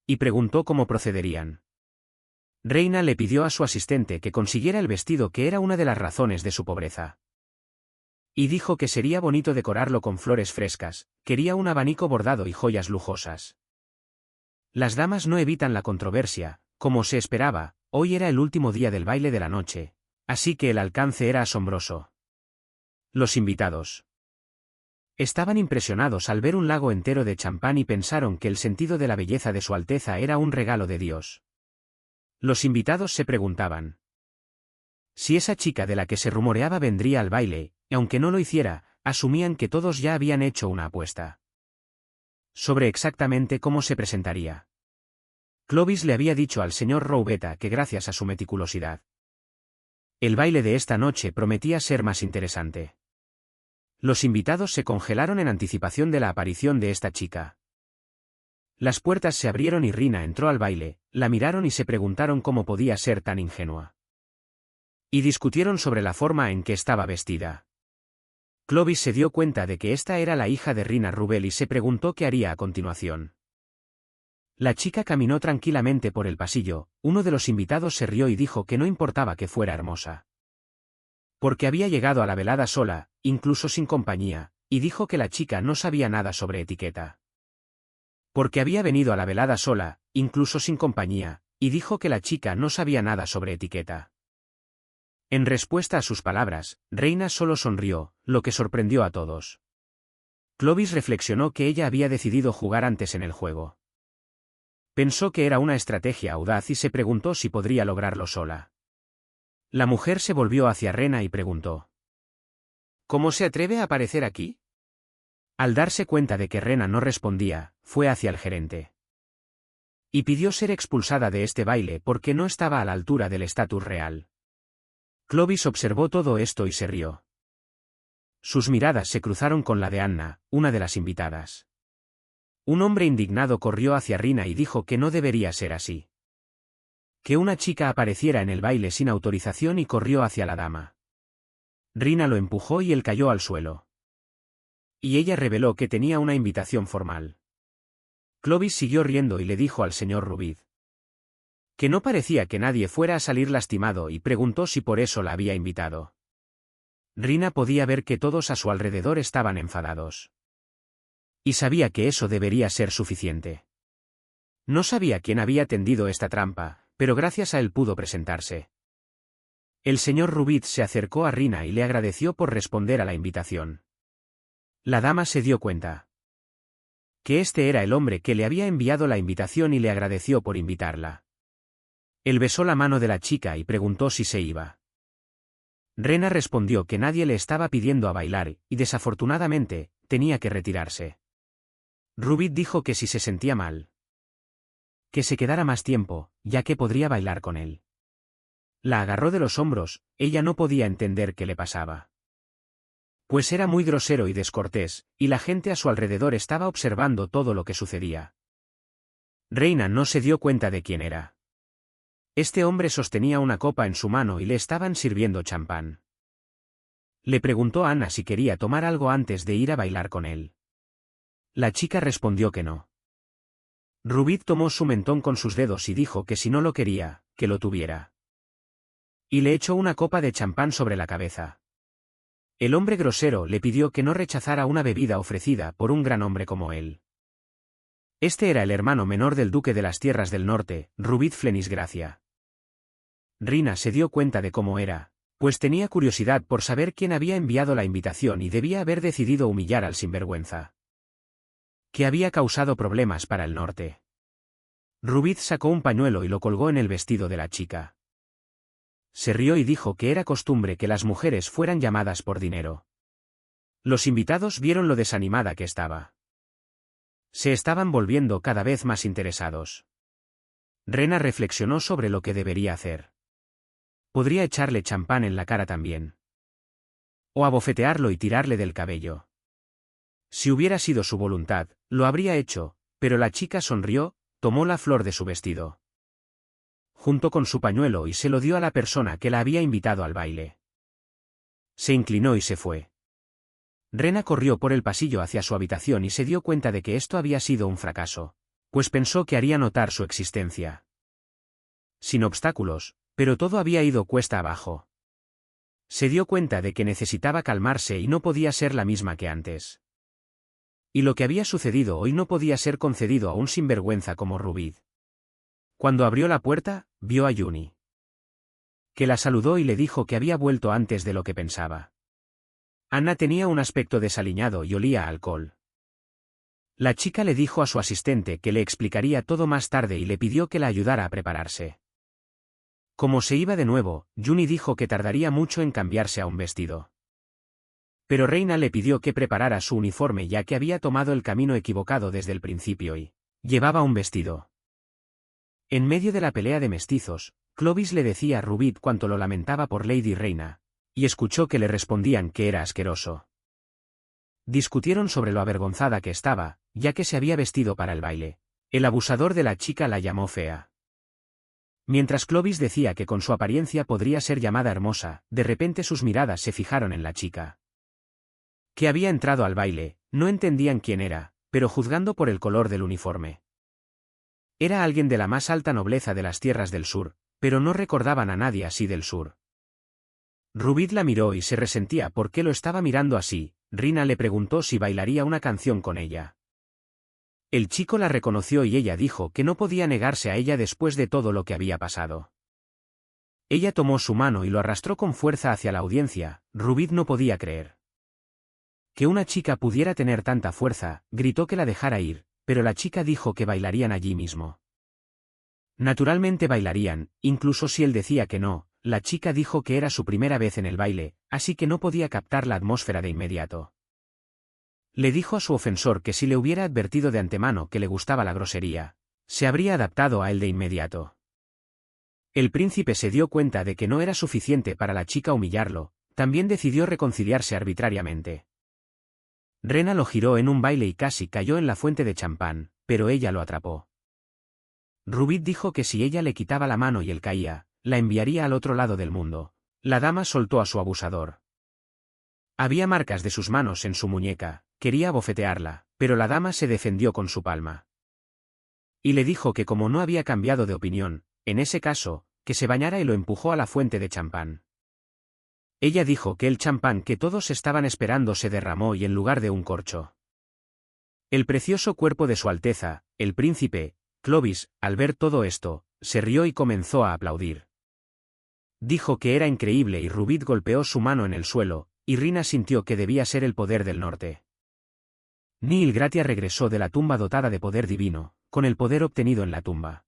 Y preguntó cómo procederían. Reina le pidió a su asistente que consiguiera el vestido que era una de las razones de su pobreza. Y dijo que sería bonito decorarlo con flores frescas, quería un abanico bordado y joyas lujosas. Las damas no evitan la controversia, como se esperaba, hoy era el último día del baile de la noche, así que el alcance era asombroso. Los invitados estaban impresionados al ver un lago entero de champán y pensaron que el sentido de la belleza de su Alteza era un regalo de Dios. Los invitados se preguntaban si esa chica de la que se rumoreaba vendría al baile, y aunque no lo hiciera, asumían que todos ya habían hecho una apuesta sobre exactamente cómo se presentaría. Clovis le había dicho al señor Roubeta que gracias a su meticulosidad, el baile de esta noche prometía ser más interesante. Los invitados se congelaron en anticipación de la aparición de esta chica. Las puertas se abrieron y Rina entró al baile, la miraron y se preguntaron cómo podía ser tan ingenua. Y discutieron sobre la forma en que estaba vestida. Clovis se dio cuenta de que esta era la hija de Rina Rubel y se preguntó qué haría a continuación. La chica caminó tranquilamente por el pasillo, uno de los invitados se rió y dijo que no importaba que fuera hermosa. Porque había llegado a la velada sola, incluso sin compañía, y dijo que la chica no sabía nada sobre etiqueta. Porque había venido a la velada sola, incluso sin compañía, y dijo que la chica no sabía nada sobre etiqueta. En respuesta a sus palabras, Reina solo sonrió, lo que sorprendió a todos. Clovis reflexionó que ella había decidido jugar antes en el juego. Pensó que era una estrategia audaz y se preguntó si podría lograrlo sola. La mujer se volvió hacia Rena y preguntó: ¿cómo se atreve a aparecer aquí? Al darse cuenta de que Rena no respondía, fue hacia el gerente. Y pidió ser expulsada de este baile porque no estaba a la altura del estatus real. Clovis observó todo esto y se rió. Sus miradas se cruzaron con la de Anna, una de las invitadas. Un hombre indignado corrió hacia Rina y dijo que no debería ser así. Que una chica apareciera en el baile sin autorización y corrió hacia la dama. Rina lo empujó y él cayó al suelo. Y ella reveló que tenía una invitación formal. Clovis siguió riendo y le dijo al señor Rubid que no parecía que nadie fuera a salir lastimado y preguntó si por eso la había invitado. Rina podía ver que todos a su alrededor estaban enfadados. Y sabía que eso debería ser suficiente. No sabía quién había tendido esta trampa, pero gracias a él pudo presentarse. El señor Rubid se acercó a Rina y le agradeció por responder a la invitación. La dama se dio cuenta que este era el hombre que le había enviado la invitación y le agradeció por invitarla. Él besó la mano de la chica y preguntó si se iba. Rena respondió que nadie le estaba pidiendo a bailar y desafortunadamente, tenía que retirarse. Rubid dijo que si se sentía mal, que se quedara más tiempo, ya que podría bailar con él. La agarró de los hombros, ella no podía entender qué le pasaba. Pues era muy grosero y descortés, y la gente a su alrededor estaba observando todo lo que sucedía. Reina no se dio cuenta de quién era. Este hombre sostenía una copa en su mano y le estaban sirviendo champán. Le preguntó a Anna si quería tomar algo antes de ir a bailar con él. La chica respondió que no. Rubid tomó su mentón con sus dedos y dijo que si no lo quería, que lo tuviera. Y le echó una copa de champán sobre la cabeza. El hombre grosero le pidió que no rechazara una bebida ofrecida por un gran hombre como él. Este era el hermano menor del duque de las Tierras del Norte, Rubid Flenisgracia. Rina se dio cuenta de cómo era, pues tenía curiosidad por saber quién había enviado la invitación y debía haber decidido humillar al sinvergüenza, que había causado problemas para el norte. Rubid sacó un pañuelo y lo colgó en el vestido de la chica. Se rió y dijo que era costumbre que las mujeres fueran llamadas por dinero. Los invitados vieron lo desanimada que estaba. Se estaban volviendo cada vez más interesados. Rena reflexionó sobre lo que debería hacer. Podría echarle champán en la cara también. O abofetearlo y tirarle del cabello. Si hubiera sido su voluntad, lo habría hecho, pero la chica sonrió, tomó la flor de su vestido, junto con su pañuelo y se lo dio a la persona que la había invitado al baile. Se inclinó y se fue. Rena corrió por el pasillo hacia su habitación y se dio cuenta de que esto había sido un fracaso, pues pensó que haría notar su existencia. Sin obstáculos, pero todo había ido cuesta abajo. Se dio cuenta de que necesitaba calmarse y no podía ser la misma que antes. Y lo que había sucedido hoy no podía ser concedido a un sinvergüenza como Rubid. Cuando abrió la puerta, vio a Juni, que la saludó y le dijo que había vuelto antes de lo que pensaba. Anna tenía un aspecto desaliñado y olía a alcohol. La chica le dijo a su asistente que le explicaría todo más tarde y le pidió que la ayudara a prepararse. Como se iba de nuevo, Juni dijo que tardaría mucho en cambiarse a un vestido. Pero Reina le pidió que preparara su uniforme ya que había tomado el camino equivocado desde el principio y llevaba un vestido. En medio de la pelea de mestizos, Clovis le decía a Rubid cuánto lo lamentaba por Lady Reina, y escuchó que le respondían que era asqueroso. Discutieron sobre lo avergonzada que estaba, ya que se había vestido para el baile. El abusador de la chica la llamó fea. Mientras Clovis decía que con su apariencia podría ser llamada hermosa, de repente sus miradas se fijaron en la chica, que había entrado al baile. No entendían quién era, pero juzgando por el color del uniforme, era alguien de la más alta nobleza de las tierras del sur, pero no recordaban a nadie así del sur. Rubid la miró y se resentía por qué lo estaba mirando así. Rina le preguntó si bailaría una canción con ella. El chico la reconoció y ella dijo que no podía negarse a ella después de todo lo que había pasado. Ella tomó su mano y lo arrastró con fuerza hacia la audiencia. Rubid no podía creer que una chica pudiera tener tanta fuerza, gritó que la dejara ir, pero la chica dijo que bailarían allí mismo. Naturalmente bailarían, incluso si él decía que no. La chica dijo que era su primera vez en el baile, así que no podía captar la atmósfera de inmediato. Le dijo a su ofensor que si le hubiera advertido de antemano que le gustaba la grosería, se habría adaptado a él de inmediato. El príncipe se dio cuenta de que no era suficiente para la chica humillarlo, también decidió reconciliarse arbitrariamente. Rena lo giró en un baile y casi cayó en la fuente de champán, pero ella lo atrapó. Rubid dijo que si ella le quitaba la mano y él caía, la enviaría al otro lado del mundo. La dama soltó a su abusador. Había marcas de sus manos en su muñeca, quería abofetearla, pero la dama se defendió con su palma. Y le dijo que como no había cambiado de opinión, en ese caso, que se bañara y lo empujó a la fuente de champán. Ella dijo que el champán que todos estaban esperando se derramó y en lugar de un corcho. El precioso cuerpo de Su Alteza, el príncipe, Clovis, al ver todo esto, se rió y comenzó a aplaudir. Dijo que era increíble y Rubid golpeó su mano en el suelo, y Rina sintió que debía ser el poder del norte. Nil Gratia regresó de la tumba dotada de poder divino, con el poder obtenido en la tumba.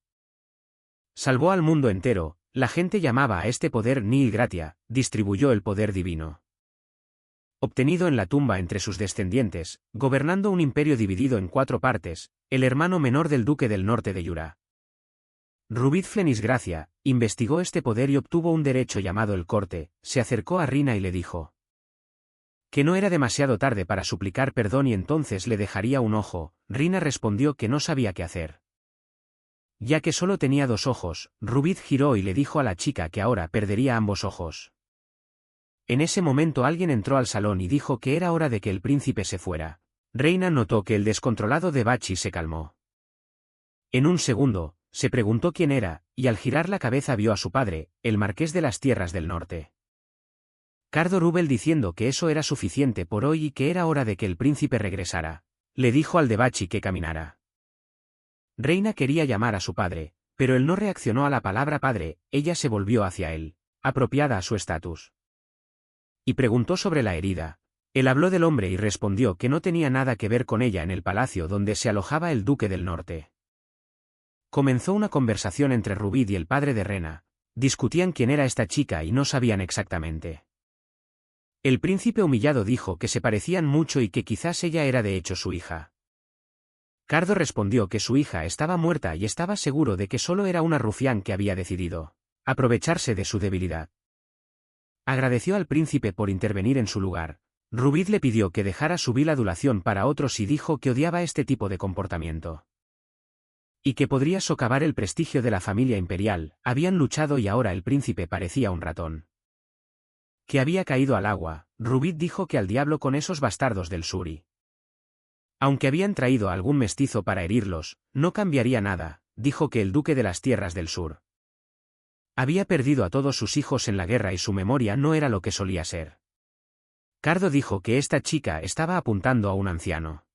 Salvó al mundo entero, la gente llamaba a este poder Nil Gratia, distribuyó el poder divino obtenido en la tumba entre sus descendientes, gobernando un imperio dividido en 4 partes, el hermano menor del duque del norte de Yura. Rubid Flenis Gracia, investigó este poder y obtuvo un derecho llamado el corte, se acercó a Rina y le dijo que no era demasiado tarde para suplicar perdón y entonces le dejaría un ojo. Rina respondió que no sabía qué hacer. Ya que solo tenía 2 ojos, Rubid giró y le dijo a la chica que ahora perdería ambos ojos. En ese momento alguien entró al salón y dijo que era hora de que el príncipe se fuera. Reina notó que el descontrolado de Bachi se calmó. En un segundo, se preguntó quién era, y al girar la cabeza vio a su padre, el marqués de las Tierras del Norte. Cardo Rubel diciendo que eso era suficiente por hoy y que era hora de que el príncipe regresara. Le dijo al de Bachi que caminara. Reina quería llamar a su padre, pero él no reaccionó a la palabra padre, ella se volvió hacia él, apropiada a su estatus. Y preguntó sobre la herida. Él habló del hombre y respondió que no tenía nada que ver con ella en el palacio donde se alojaba el duque del norte. Comenzó una conversación entre Rubid y el padre de Rena. Discutían quién era esta chica y no sabían exactamente. El príncipe humillado dijo que se parecían mucho y que quizás ella era de hecho su hija. Cardo respondió que su hija estaba muerta y estaba seguro de que solo era una rufián que había decidido aprovecharse de su debilidad. Agradeció al príncipe por intervenir en su lugar. Rubid le pidió que dejara su vil adulación para otros y dijo que odiaba este tipo de comportamiento. Y que podría socavar el prestigio de la familia imperial. Habían luchado y ahora el príncipe parecía un ratón que había caído al agua. Rubid dijo que al diablo con esos bastardos del Suri. Aunque habían traído a algún mestizo para herirlos, no cambiaría nada. Dijo que el duque de las Tierras del Sur había perdido a todos sus hijos en la guerra y su memoria no era lo que solía ser. Cardo dijo que esta chica estaba apuntando a un anciano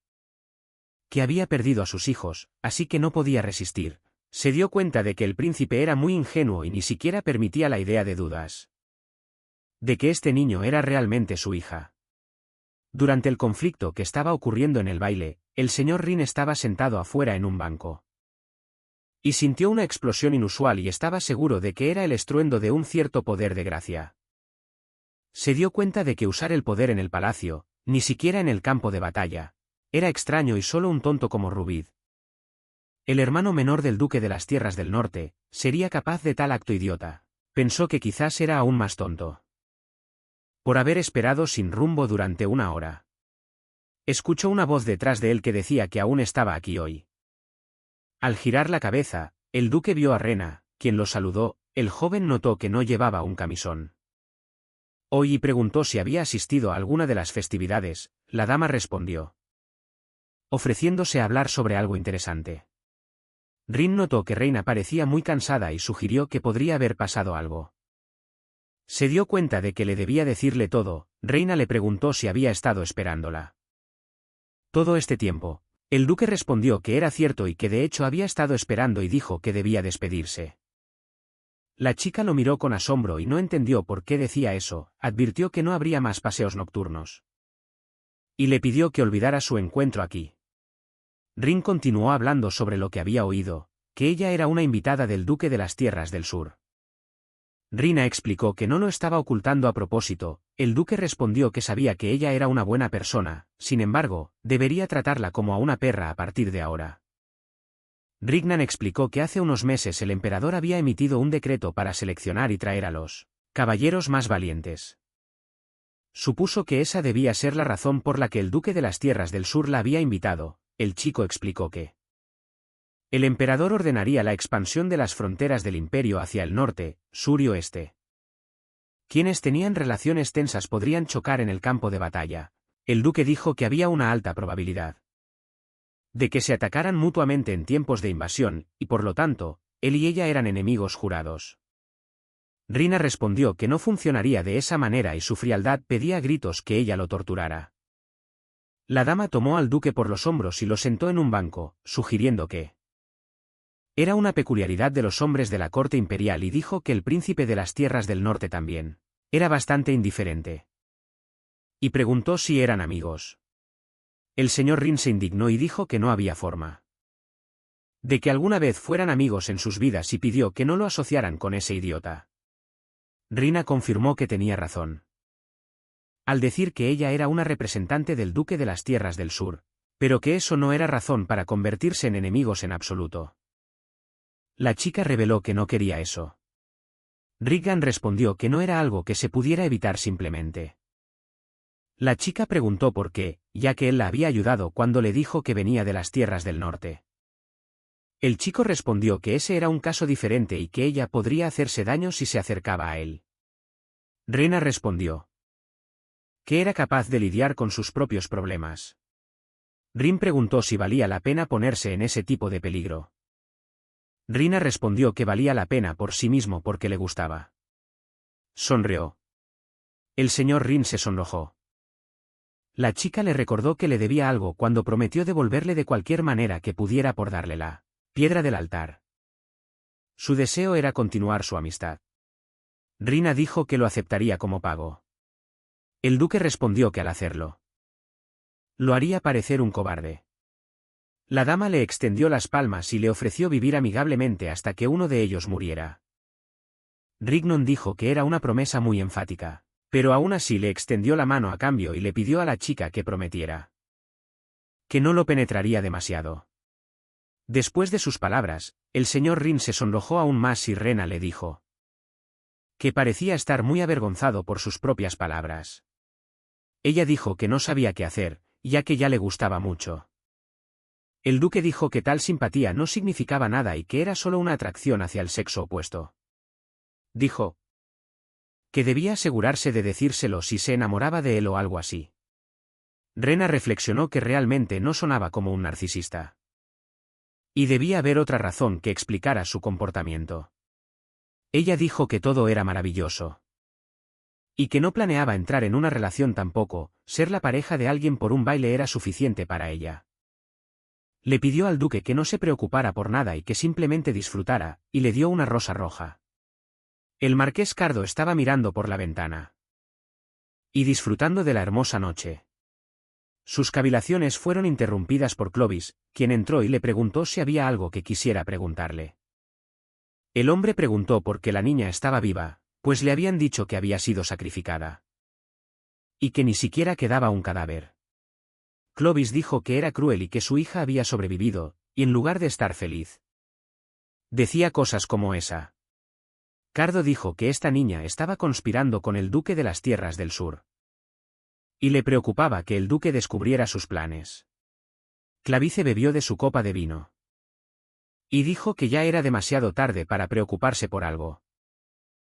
que había perdido a sus hijos, así que no podía resistir. Se dio cuenta de que el príncipe era muy ingenuo y ni siquiera permitía la idea de dudas de que este niño era realmente su hija. Durante el conflicto que estaba ocurriendo en el baile, el señor Rin estaba sentado afuera en un banco. Y sintió una explosión inusual y estaba seguro de que era el estruendo de un cierto poder de gracia. Se dio cuenta de que usar el poder en el palacio, ni siquiera en el campo de batalla, era extraño y solo un tonto como Rubid, el hermano menor del duque de las Tierras del Norte, sería capaz de tal acto idiota. Pensó que quizás era aún más tonto por haber esperado sin rumbo durante 1 hora. Escuchó una voz detrás de él que decía que aún estaba aquí hoy. Al girar la cabeza, el duque vio a Rena, quien lo saludó. El joven notó que no llevaba un camisón hoy y preguntó si había asistido a alguna de las festividades. La dama respondió, ofreciéndose a hablar sobre algo interesante. Rin notó que Reina parecía muy cansada y sugirió que podría haber pasado algo. Se dio cuenta de que le debía decirle todo. Reina le preguntó si había estado esperándola todo este tiempo. El duque respondió que era cierto y que de hecho había estado esperando y dijo que debía despedirse. La chica lo miró con asombro y no entendió por qué decía eso. Advirtió que no habría más paseos nocturnos y le pidió que olvidara su encuentro aquí. Rin continuó hablando sobre lo que había oído, que ella era una invitada del duque de las Tierras del Sur. Rina explicó que no lo estaba ocultando a propósito. El duque respondió que sabía que ella era una buena persona, sin embargo, debería tratarla como a una perra a partir de ahora. Rignan explicó que hace unos meses el emperador había emitido un decreto para seleccionar y traer a los caballeros más valientes. Supuso que esa debía ser la razón por la que el duque de las Tierras del Sur la había invitado. El chico explicó que el emperador ordenaría la expansión de las fronteras del imperio hacia el norte, sur y oeste. Quienes tenían relaciones tensas podrían chocar en el campo de batalla. El duque dijo que había una alta probabilidad de que se atacaran mutuamente en tiempos de invasión, y por lo tanto, él y ella eran enemigos jurados. Rina respondió que no funcionaría de esa manera y su frialdad pedía a gritos que ella lo torturara. La dama tomó al duque por los hombros y lo sentó en un banco, sugiriendo que era una peculiaridad de los hombres de la corte imperial y dijo que el príncipe de las Tierras del Norte también era bastante indiferente. Y preguntó si eran amigos. El señor Rin se indignó y dijo que no había forma de que alguna vez fueran amigos en sus vidas y pidió que no lo asociaran con ese idiota. Rina confirmó que tenía razón al decir que ella era una representante del duque de las Tierras del Sur, pero que eso no era razón para convertirse en enemigos en absoluto. La chica reveló que no quería eso. Riggan respondió que no era algo que se pudiera evitar simplemente. La chica preguntó por qué, ya que él la había ayudado cuando le dijo que venía de las tierras del norte. El chico respondió que ese era un caso diferente y que ella podría hacerse daño si se acercaba a él. Rena respondió que era capaz de lidiar con sus propios problemas. Rin preguntó si valía la pena ponerse en ese tipo de peligro. Rina respondió que valía la pena por sí mismo porque le gustaba. Sonrió. El señor Rin se sonrojó. La chica le recordó que le debía algo cuando prometió devolverle de cualquier manera que pudiera por darle la piedra del altar. Su deseo era continuar su amistad. Rina dijo que lo aceptaría como pago. El duque respondió que al hacerlo lo haría parecer un cobarde. La dama le extendió las palmas y le ofreció vivir amigablemente hasta que uno de ellos muriera. Rignon dijo que era una promesa muy enfática, pero aún así le extendió la mano a cambio y le pidió a la chica que prometiera que no lo penetraría demasiado. Después de sus palabras, el señor Rin se sonrojó aún más y Rena le dijo que parecía estar muy avergonzado por sus propias palabras. Ella dijo que no sabía qué hacer, ya que ya le gustaba mucho. El duque dijo que tal simpatía no significaba nada y que era solo una atracción hacia el sexo opuesto. Dijo que debía asegurarse de decírselo si se enamoraba de él o algo así. Rena reflexionó que realmente no sonaba como un narcisista. Y debía haber otra razón que explicara su comportamiento. Ella dijo que todo era maravilloso. Y que no planeaba entrar en una relación tampoco, ser la pareja de alguien por un baile era suficiente para ella. Le pidió al duque que no se preocupara por nada y que simplemente disfrutara, y le dio una rosa roja. El marqués Cardo estaba mirando por la ventana y disfrutando de la hermosa noche. Sus cavilaciones fueron interrumpidas por Clovis, quien entró y le preguntó si había algo que quisiera preguntarle. El hombre preguntó por qué la niña estaba viva, pues le habían dicho que había sido sacrificada y que ni siquiera quedaba un cadáver. Clovis dijo que era cruel y que su hija había sobrevivido, y en lugar de estar feliz, decía cosas como esa. Cardo dijo que esta niña estaba conspirando con el duque de las Tierras del Sur. Y le preocupaba que el duque descubriera sus planes. Clavice bebió de su copa de vino. Y dijo que ya era demasiado tarde para preocuparse por algo.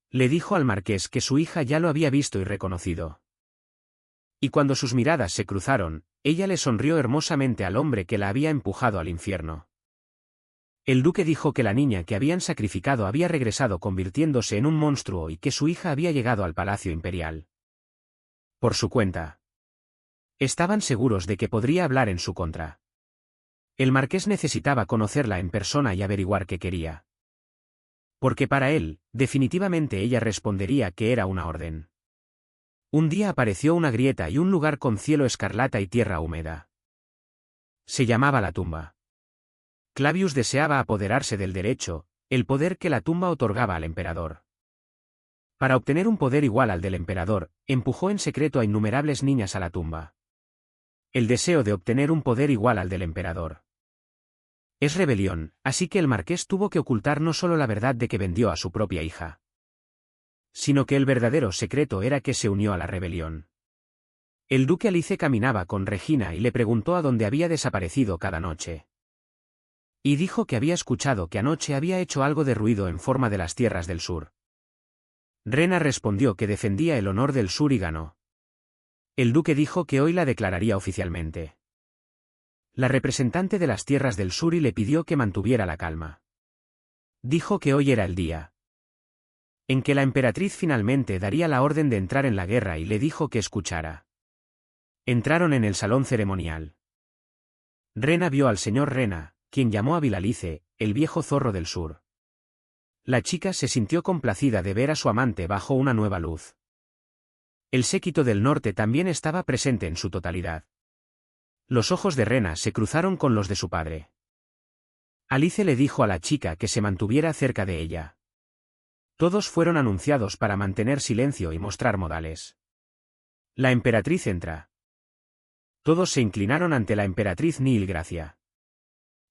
Le dijo al marqués que su hija ya lo había visto y reconocido. Y cuando sus miradas se cruzaron, ella le sonrió hermosamente al hombre que la había empujado al infierno. El duque dijo que la niña que habían sacrificado había regresado convirtiéndose en un monstruo y que su hija había llegado al palacio imperial por su cuenta. Estaban seguros de que podría hablar en su contra. El marqués necesitaba conocerla en persona y averiguar qué quería. Porque para él, definitivamente ella respondería que era una orden. Un día apareció una grieta y un lugar con cielo escarlata y tierra húmeda. Se llamaba la tumba. Clavius deseaba apoderarse del derecho, el poder que la tumba otorgaba al emperador. Para obtener un poder igual al del emperador, empujó en secreto a innumerables niñas a la tumba. El deseo de obtener un poder igual al del emperador es rebelión, así que el marqués tuvo que ocultar no solo la verdad de que vendió a su propia hija, sino que el verdadero secreto era que se unió a la rebelión. El duque Alice caminaba con Regina y le preguntó a dónde había desaparecido cada noche. Y dijo que había escuchado que anoche había hecho algo de ruido en forma de las tierras del sur. Rena respondió que defendía el honor del sur y ganó. El duque dijo que hoy la declararía oficialmente la representante de las tierras del sur y le pidió que mantuviera la calma. Dijo que hoy era el día en que la emperatriz finalmente daría la orden de entrar en la guerra y le dijo que escuchara. Entraron en el salón ceremonial. Rena vio al señor Rena, quien llamó a Bilalice, el viejo zorro del sur. La chica se sintió complacida de ver a su amante bajo una nueva luz. El séquito del norte también estaba presente en su totalidad. Los ojos de Rena se cruzaron con los de su padre. Alice le dijo a la chica que se mantuviera cerca de ella. Todos fueron anunciados para mantener silencio y mostrar modales. La emperatriz entra. Todos se inclinaron ante la emperatriz Nilgracia.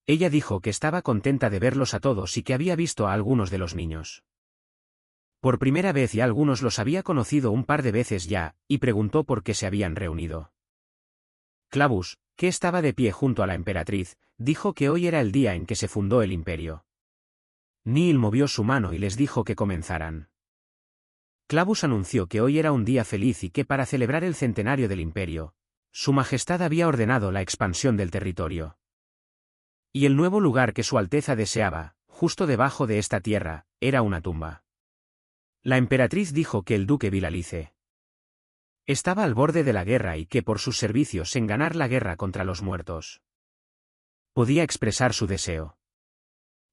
Ella dijo que estaba contenta de verlos a todos y que había visto a algunos de los niños por primera vez y algunos los había conocido un par de veces ya, y preguntó por qué se habían reunido. Clavus, que estaba de pie junto a la emperatriz, dijo que hoy era el día en que se fundó el imperio. Neil movió su mano y les dijo que comenzaran. Clavus anunció que hoy era un día feliz y que para celebrar el centenario del imperio, Su Majestad había ordenado la expansión del territorio. Y el nuevo lugar que Su Alteza deseaba, justo debajo de esta tierra, era una tumba. La emperatriz dijo que el duque Vilalice estaba al borde de la guerra y que por sus servicios en ganar la guerra contra los muertos podía expresar su deseo.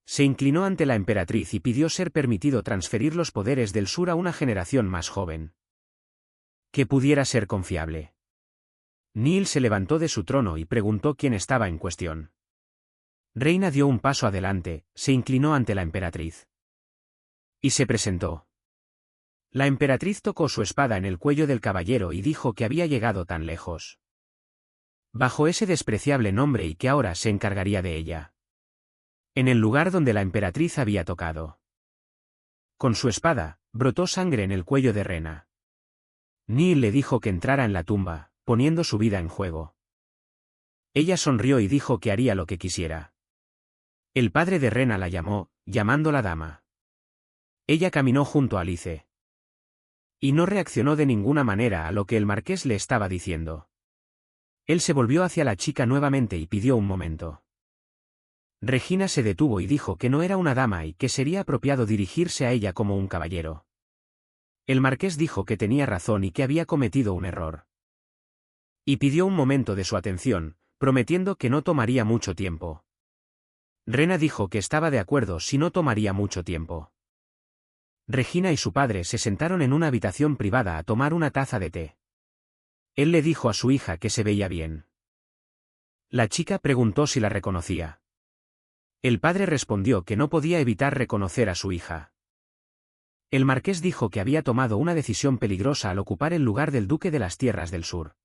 Se inclinó ante la emperatriz y pidió ser permitido transferir los poderes del sur a una generación más joven, que pudiera ser confiable. Neil se levantó de su trono y preguntó quién estaba en cuestión. Reina dio un paso adelante, se inclinó ante la emperatriz y se presentó. La emperatriz tocó su espada en el cuello del caballero y dijo que había llegado tan lejos bajo ese despreciable nombre y que ahora se encargaría de ella. En el lugar donde la emperatriz había tocado. Con su espada, brotó sangre en el cuello de Rena. Neil le dijo que entrara en la tumba, poniendo su vida en juego. Ella sonrió y dijo que haría lo que quisiera. El padre de Rena la llamó, llamándola dama. Ella caminó junto a Alice. Y no reaccionó de ninguna manera a lo que el marqués le estaba diciendo. Él se volvió hacia la chica nuevamente y pidió un momento. Regina se detuvo y dijo que no era una dama y que sería apropiado dirigirse a ella como un caballero. El marqués dijo que tenía razón y que había cometido un error. Y pidió un momento de su atención, prometiendo que no tomaría mucho tiempo. Rena dijo que estaba de acuerdo si no tomaría mucho tiempo. Regina y su padre se sentaron en una habitación privada a tomar una taza de té. Él le dijo a su hija que se veía bien. La chica preguntó si la reconocía. El padre respondió que no podía evitar reconocer a su hija. El marqués dijo que había tomado una decisión peligrosa al ocupar el lugar del duque de las Tierras del Sur.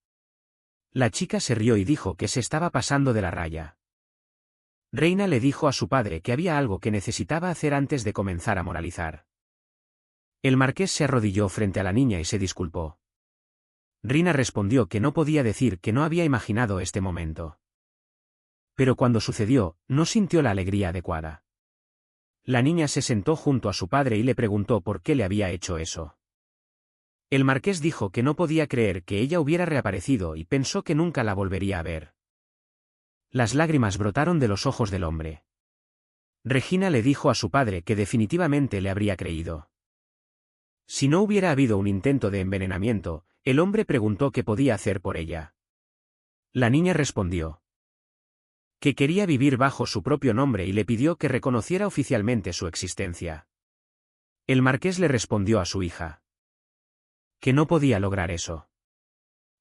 La chica se rió y dijo que se estaba pasando de la raya. Reina le dijo a su padre que había algo que necesitaba hacer antes de comenzar a moralizar. El marqués se arrodilló frente a la niña y se disculpó. Rina respondió que no podía decir que no había imaginado este momento. Pero cuando sucedió, no sintió la alegría adecuada. La niña se sentó junto a su padre y le preguntó por qué le había hecho eso. El marqués dijo que no podía creer que ella hubiera reaparecido y pensó que nunca la volvería a ver. Las lágrimas brotaron de los ojos del hombre. Regina le dijo a su padre que definitivamente le habría creído. Si no hubiera habido un intento de envenenamiento, el hombre preguntó qué podía hacer por ella. La niña respondió que quería vivir bajo su propio nombre y le pidió que reconociera oficialmente su existencia. El marqués le respondió a su hija que no podía lograr eso.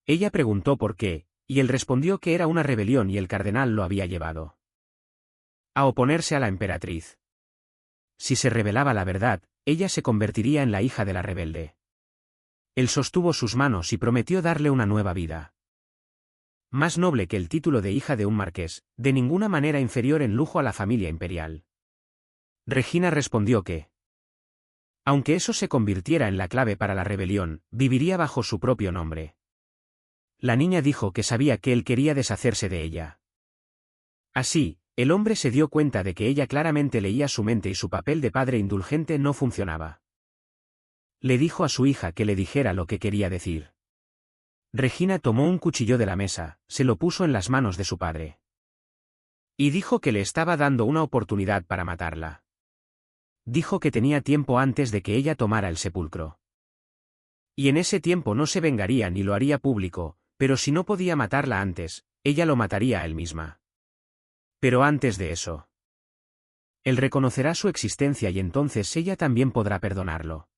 Ella preguntó por qué, y él respondió que era una rebelión y el cardenal lo había llevado a oponerse a la emperatriz. Si se revelaba la verdad, ella se convertiría en la hija de la rebelde. Él sostuvo sus manos y prometió darle una nueva vida. Más noble que el título de hija de un marqués, de ninguna manera inferior en lujo a la familia imperial. Regina respondió que, aunque eso se convirtiera en la clave para la rebelión, viviría bajo su propio nombre. La niña dijo que sabía que él quería deshacerse de ella. Así, el hombre se dio cuenta de que ella claramente leía su mente y su papel de padre indulgente no funcionaba. Le dijo a su hija que le dijera lo que quería decir. Regina tomó un cuchillo de la mesa, se lo puso en las manos de su padre. Y dijo que le estaba dando una oportunidad para matarla. Dijo que tenía tiempo antes de que ella tomara el sepulcro. Y en ese tiempo no se vengaría ni lo haría público, pero si no podía matarla antes, ella lo mataría a él misma. Pero antes de eso, él reconocerá su existencia y entonces ella también podrá perdonarlo.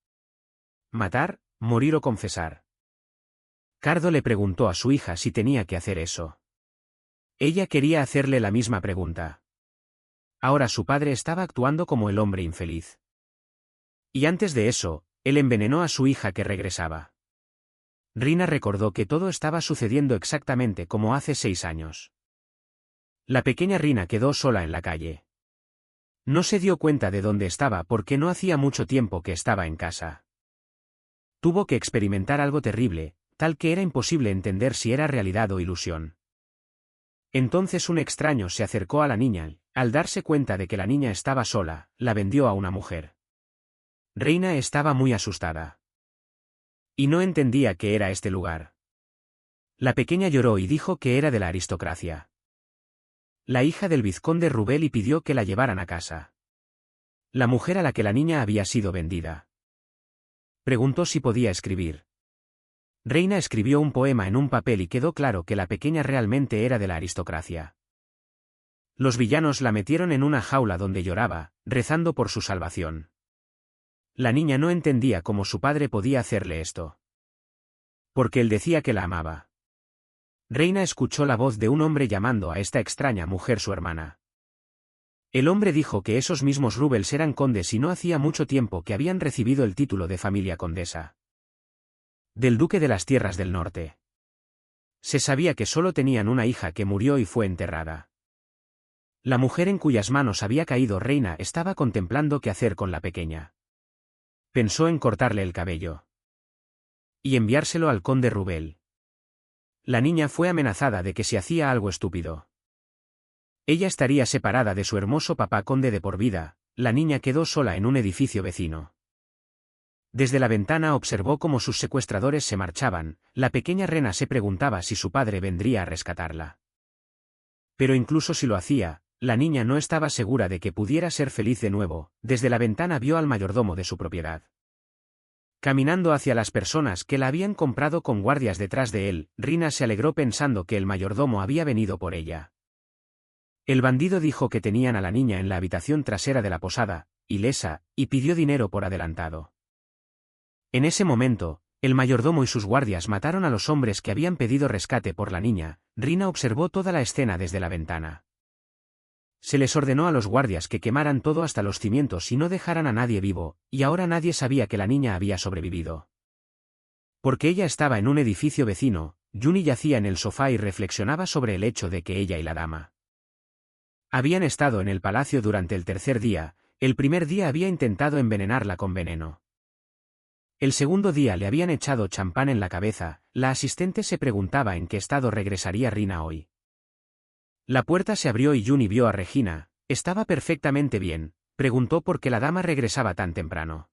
¿Matar, morir o confesar? Cardo le preguntó a su hija si tenía que hacer eso. Ella quería hacerle la misma pregunta. Ahora su padre estaba actuando como el hombre infeliz. Y antes de eso, él envenenó a su hija que regresaba. Rina recordó que todo estaba sucediendo exactamente como hace 6 años. La pequeña Rina quedó sola en la calle. No se dio cuenta de dónde estaba porque no hacía mucho tiempo que estaba en casa. Tuvo que experimentar algo terrible, tal que era imposible entender si era realidad o ilusión. Entonces un extraño se acercó a la niña y, al darse cuenta de que la niña estaba sola, la vendió a una mujer. Reina estaba muy asustada. Y no entendía qué era este lugar. La pequeña lloró y dijo que era de la aristocracia. La hija del vizconde Rubel y pidió que la llevaran a casa. La mujer a la que la niña había sido vendida. Preguntó si podía escribir. Reina escribió un poema en un papel y quedó claro que la pequeña realmente era de la aristocracia. Los villanos la metieron en una jaula donde lloraba, rezando por su salvación. La niña no entendía cómo su padre podía hacerle esto. Porque él decía que la amaba. Reina escuchó la voz de un hombre llamando a esta extraña mujer su hermana. El hombre dijo que esos mismos Rubels eran condes y no hacía mucho tiempo que habían recibido el título de familia condesa. Del duque de las tierras del norte. Se sabía que solo tenían una hija que murió y fue enterrada. La mujer en cuyas manos había caído Reina estaba contemplando qué hacer con la pequeña. Pensó en cortarle el cabello. Y enviárselo al conde Rubel. La niña fue amenazada de que si hacía algo estúpido, ella estaría separada de su hermoso papá conde de por vida. La niña quedó sola en un edificio vecino. Desde la ventana observó cómo sus secuestradores se marchaban. La pequeña Rena se preguntaba si su padre vendría a rescatarla. Pero incluso si lo hacía, la niña no estaba segura de que pudiera ser feliz de nuevo. Desde la ventana vio al mayordomo de su propiedad caminando hacia las personas que la habían comprado con guardias detrás de él. Rina se alegró pensando que el mayordomo había venido por ella. El bandido dijo que tenían a la niña en la habitación trasera de la posada, ilesa, y pidió dinero por adelantado. En ese momento, el mayordomo y sus guardias mataron a los hombres que habían pedido rescate por la niña. Rina observó toda la escena desde la ventana. Se les ordenó a los guardias que quemaran todo hasta los cimientos y no dejaran a nadie vivo, y ahora nadie sabía que la niña había sobrevivido. Porque ella estaba en un edificio vecino, Juni yacía en el sofá y reflexionaba sobre el hecho de que ella y la dama habían estado en el palacio durante el tercer día. El primer día había intentado envenenarla con veneno. El segundo día le habían echado champán en la cabeza. La asistente se preguntaba en qué estado regresaría Rina hoy. La puerta se abrió y Juni vio a Regina. ¿Estaba perfectamente bien?, preguntó por qué la dama regresaba tan temprano.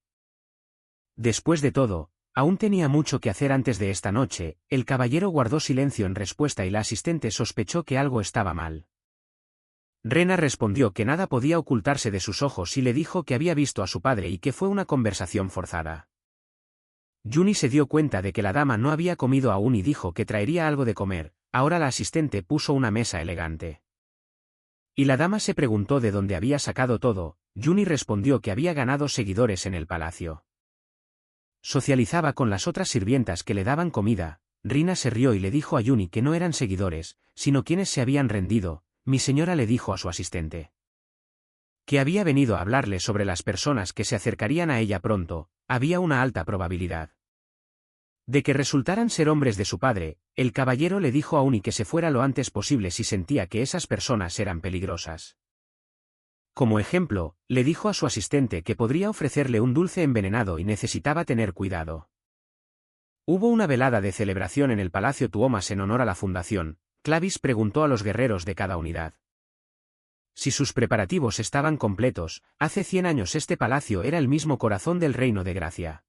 Después de todo, aún tenía mucho que hacer antes de esta noche. El caballero guardó silencio en respuesta y la asistente sospechó que algo estaba mal. Rena respondió que nada podía ocultarse de sus ojos y le dijo que había visto a su padre y que fue una conversación forzada. Juni se dio cuenta de que la dama no había comido aún y dijo que traería algo de comer. Ahora la asistente puso una mesa elegante. Y la dama se preguntó de dónde había sacado todo. Juni respondió que había ganado seguidores en el palacio. Socializaba con las otras sirvientas que le daban comida. Rina se rió y le dijo a Juni que no eran seguidores, sino quienes se habían rendido. Mi señora le dijo a su asistente que había venido a hablarle sobre las personas que se acercarían a ella pronto. Había una alta probabilidad de que resultaran ser hombres de su padre. El caballero le dijo a Uni que se fuera lo antes posible si sentía que esas personas eran peligrosas. Como ejemplo, le dijo a su asistente que podría ofrecerle un dulce envenenado y necesitaba tener cuidado. Hubo una velada de celebración en el Palacio Tuomas en honor a la fundación. Clavis preguntó a los guerreros de cada unidad si sus preparativos estaban completos. Hace 100 años este palacio era el mismo corazón del Reino de Gracia.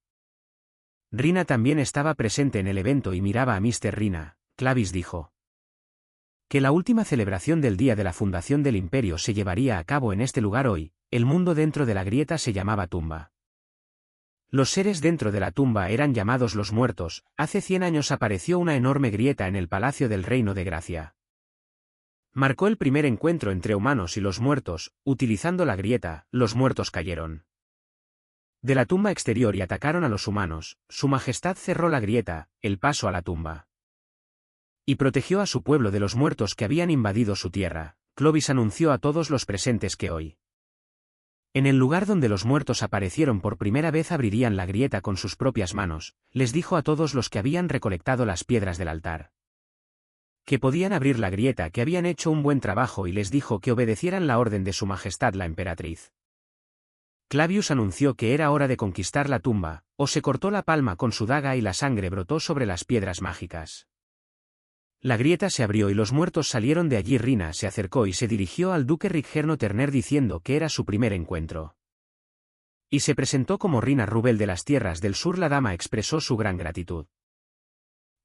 Rina también estaba presente en el evento y miraba a Mr. Rina. Clavis dijo que la última celebración del día de la fundación del imperio se llevaría a cabo en este lugar hoy. El mundo dentro de la grieta se llamaba tumba. Los seres dentro de la tumba eran llamados los muertos. Hace 100 años apareció una enorme grieta en el palacio del Reino de Gracia. Marcó el primer encuentro entre humanos y los muertos. Utilizando la grieta, los muertos cayeron de la tumba exterior y atacaron a los humanos. Su Majestad cerró la grieta, el paso a la tumba. Y protegió a su pueblo de los muertos que habían invadido su tierra. Clovis anunció a todos los presentes que hoy, en el lugar donde los muertos aparecieron por primera vez, abrirían la grieta con sus propias manos. Les dijo a todos los que habían recolectado las piedras del altar que podían abrir la grieta, que habían hecho un buen trabajo, y les dijo que obedecieran la orden de su majestad la emperatriz. Clavius anunció que era hora de conquistar la tumba, o se cortó la palma con su daga y la sangre brotó sobre las piedras mágicas. La grieta se abrió y los muertos salieron de allí. Rina se acercó y se dirigió al duque Riggerno Terner diciendo que era su primer encuentro. Y se presentó como Rina Rubel de las Tierras del Sur. La dama expresó su gran gratitud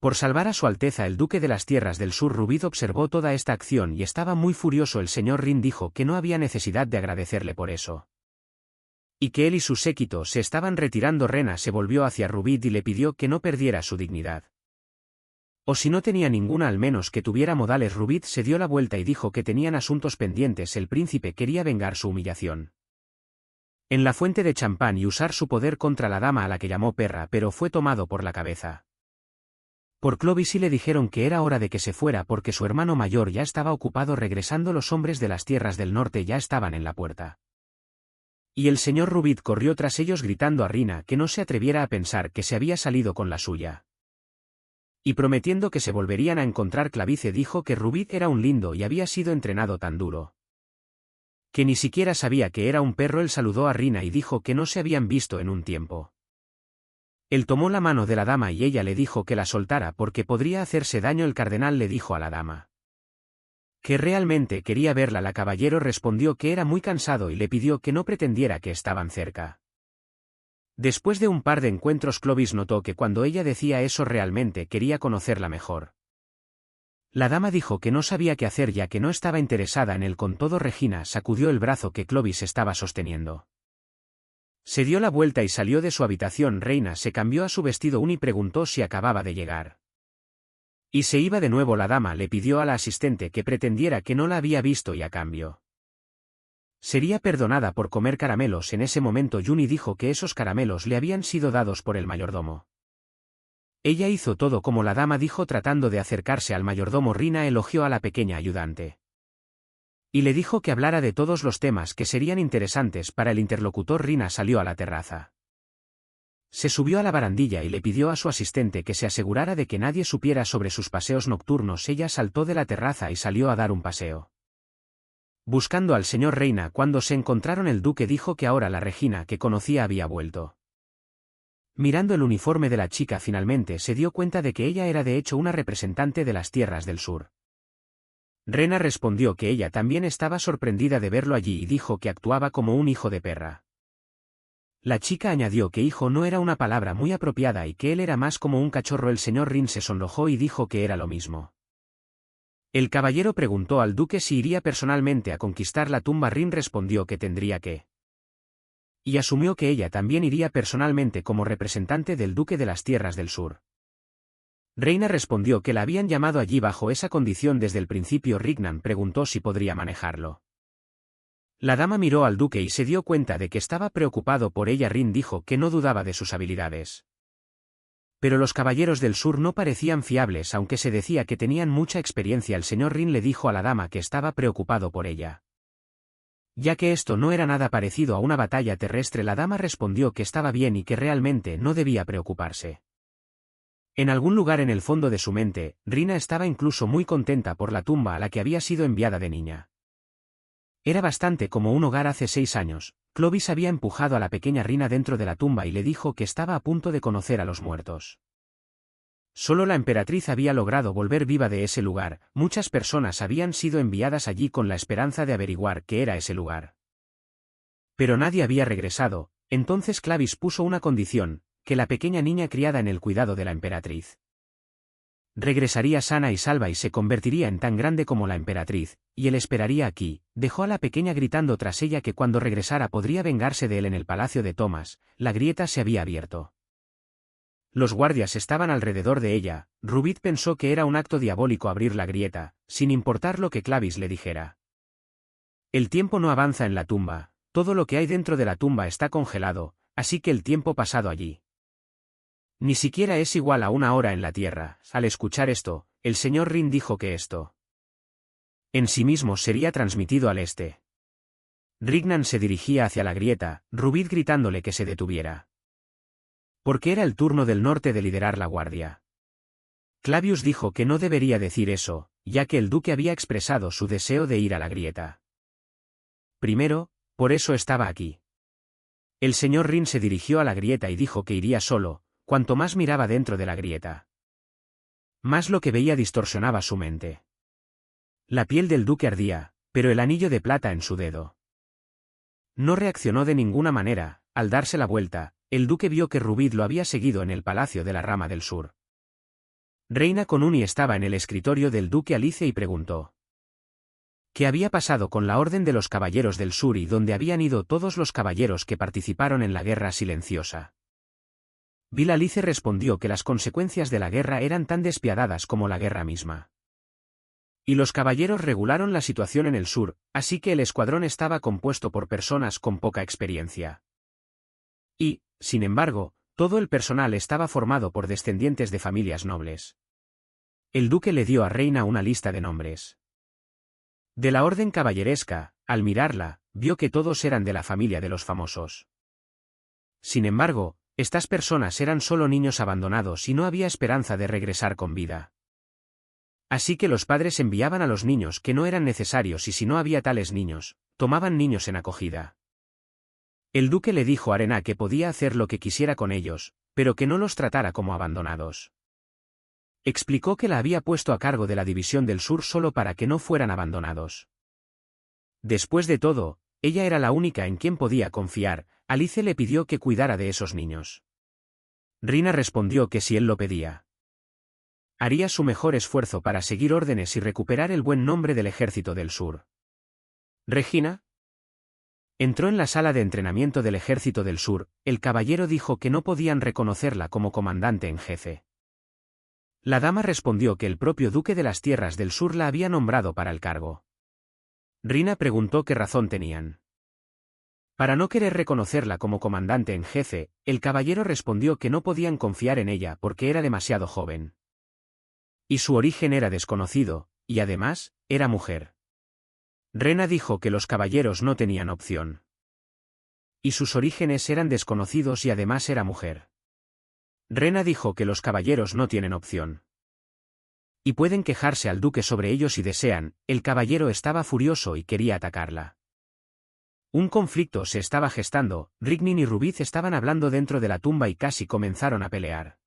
por salvar a su Alteza el duque de las Tierras del Sur. Rubid observó toda esta acción y estaba muy furioso. El señor Rin dijo que no había necesidad de agradecerle por eso, y que él y su séquito se estaban retirando. Rena se volvió hacia Rubid y le pidió que no perdiera su dignidad, o si no tenía ninguna, al menos que tuviera modales. Rubid se dio la vuelta y dijo que tenían asuntos pendientes. El príncipe quería vengar su humillación en la fuente de champán y usar su poder contra la dama a la que llamó perra, pero fue tomado por la cabeza por Clovis y le dijeron que era hora de que se fuera porque su hermano mayor ya estaba ocupado regresando. Los hombres de las tierras del norte ya estaban en la puerta, y el señor Rubid corrió tras ellos gritando a Rina que no se atreviera a pensar que se había salido con la suya, y prometiendo que se volverían a encontrar. Clavice dijo que Rubid era un lindo y había sido entrenado tan duro que ni siquiera sabía que era un perro. Él saludó a Rina y dijo que no se habían visto en un tiempo. Él tomó la mano de la dama y ella le dijo que la soltara porque podría hacerse daño. El cardenal le dijo a la dama que realmente quería verla. La caballero respondió que era muy cansado y le pidió que no pretendiera que estaban cerca. Después de un par de encuentros, Clovis notó que cuando ella decía eso realmente quería conocerla mejor. La dama dijo que no sabía qué hacer ya que no estaba interesada en él. Con todo, Regina sacudió el brazo que Clovis estaba sosteniendo. Se dio la vuelta y salió de su habitación. Reina se cambió a su vestido y preguntó si acababa de llegar. Y se iba de nuevo. La dama le pidió a la asistente que pretendiera que no la había visto y a cambio sería perdonada por comer caramelos. En ese momento Juni dijo que esos caramelos le habían sido dados por el mayordomo. Ella hizo todo como la dama dijo tratando de acercarse al mayordomo. Rina elogió a la pequeña ayudante y le dijo que hablara de todos los temas que serían interesantes para el interlocutor. Rina salió a la terraza. Se subió a la barandilla y le pidió a su asistente que se asegurara de que nadie supiera sobre sus paseos nocturnos. Ella saltó de la terraza y salió a dar un paseo buscando al señor Reina. Cuando se encontraron, el duque dijo que ahora la Regina que conocía había vuelto. Mirando el uniforme de la chica, finalmente se dio cuenta de que ella era de hecho una representante de las tierras del sur. Rena respondió que ella también estaba sorprendida de verlo allí y dijo que actuaba como un hijo de perra. La chica añadió que hijo no era una palabra muy apropiada y que él era más como un cachorro. El señor Rin se sonrojó y dijo que era lo mismo. El caballero preguntó al duque si iría personalmente a conquistar la tumba. Rin respondió que tendría que, y asumió que ella también iría personalmente como representante del duque de las tierras del sur. Reina respondió que la habían llamado allí bajo esa condición desde el principio. Rignan preguntó si podría manejarlo. La dama miró al duque y se dio cuenta de que estaba preocupado por ella. Rin dijo que no dudaba de sus habilidades. Pero los caballeros del sur no parecían fiables, aunque se decía que tenían mucha experiencia. El señor Rin le dijo a la dama que estaba preocupado por ella, ya que esto no era nada parecido a una batalla terrestre. La dama respondió que estaba bien y que realmente no debía preocuparse. En algún lugar en el fondo de su mente, Rina estaba incluso muy contenta por la tumba a la que había sido enviada de niña. Era bastante como un hogar. Hace 6 años, Clovis había empujado a la pequeña Rina dentro de la tumba y le dijo que estaba a punto de conocer a los muertos. Solo la emperatriz había logrado volver viva de ese lugar. Muchas personas habían sido enviadas allí con la esperanza de averiguar qué era ese lugar, pero nadie había regresado. Entonces Clavis puso una condición: que la pequeña niña criada en el cuidado de la emperatriz regresaría sana y salva y se convertiría en tan grande como la emperatriz, y él esperaría aquí. Dejó a la pequeña gritando tras ella que cuando regresara podría vengarse de él. En el palacio de Thomas, la grieta se había abierto. Los guardias estaban alrededor de ella. Rubid pensó que era un acto diabólico abrir la grieta, sin importar lo que Clavis le dijera. El tiempo no avanza en la tumba, todo lo que hay dentro de la tumba está congelado, así que el tiempo pasado allí ni siquiera es igual a 1 hora en la tierra. Al escuchar esto, el señor Rin dijo que esto en sí mismo sería transmitido al este. Rignan se dirigía hacia la grieta, Rubid gritándole que se detuviera. Porque era el turno del norte de liderar la guardia. Clavius dijo que no debería decir eso, ya que el duque había expresado su deseo de ir a la grieta. Primero, por eso estaba aquí. El señor Rin se dirigió a la grieta y dijo que iría solo, cuanto más miraba dentro de la grieta. Más lo que veía distorsionaba su mente. La piel del duque ardía, pero el anillo de plata en su dedo no reaccionó de ninguna manera. Al darse la vuelta, el duque vio que Rubid lo había seguido en el palacio de la Rama del Sur. Reina Conuni estaba en el escritorio del duque Alice y preguntó ¿qué había pasado con la Orden de los Caballeros del Sur y dónde habían ido todos los caballeros que participaron en la guerra silenciosa? Bill Alice respondió que las consecuencias de la guerra eran tan despiadadas como la guerra misma. Y los caballeros regularon la situación en el sur, así que el escuadrón estaba compuesto por personas con poca experiencia. Y, sin embargo, todo el personal estaba formado por descendientes de familias nobles. El duque le dio a Reina una lista de nombres de la orden caballeresca. Al mirarla, vio que todos eran de la familia de los famosos. Sin embargo, estas personas eran solo niños abandonados y no había esperanza de regresar con vida. Así que los padres enviaban a los niños que no eran necesarios y si no había tales niños, tomaban niños en acogida. El duque le dijo a Arena que podía hacer lo que quisiera con ellos, pero que no los tratara como abandonados. Explicó que la había puesto a cargo de la División del Sur solo para que no fueran abandonados. Después de todo, ella era la única en quien podía confiar. Alice le pidió que cuidara de esos niños. Rina respondió que si él lo pedía, haría su mejor esfuerzo para seguir órdenes y recuperar el buen nombre del Ejército del Sur. Regina entró en la sala de entrenamiento del Ejército del Sur. El caballero dijo que no podían reconocerla como comandante en jefe. La dama respondió que el propio duque de las Tierras del Sur la había nombrado para el cargo. Rina preguntó qué razón tenían para no querer reconocerla como comandante en jefe. El caballero respondió que no podían confiar en ella porque era demasiado joven. Y su origen era desconocido, y además, era mujer. Rena dijo que los caballeros no tenían opción. Y sus orígenes eran desconocidos y además era mujer. Rena dijo que los caballeros no tienen opción. Y pueden quejarse al duque sobre ellos si desean. El caballero estaba furioso y quería atacarla. Un conflicto se estaba gestando. Rignin y Rubid estaban hablando dentro de la tumba y casi comenzaron a pelear.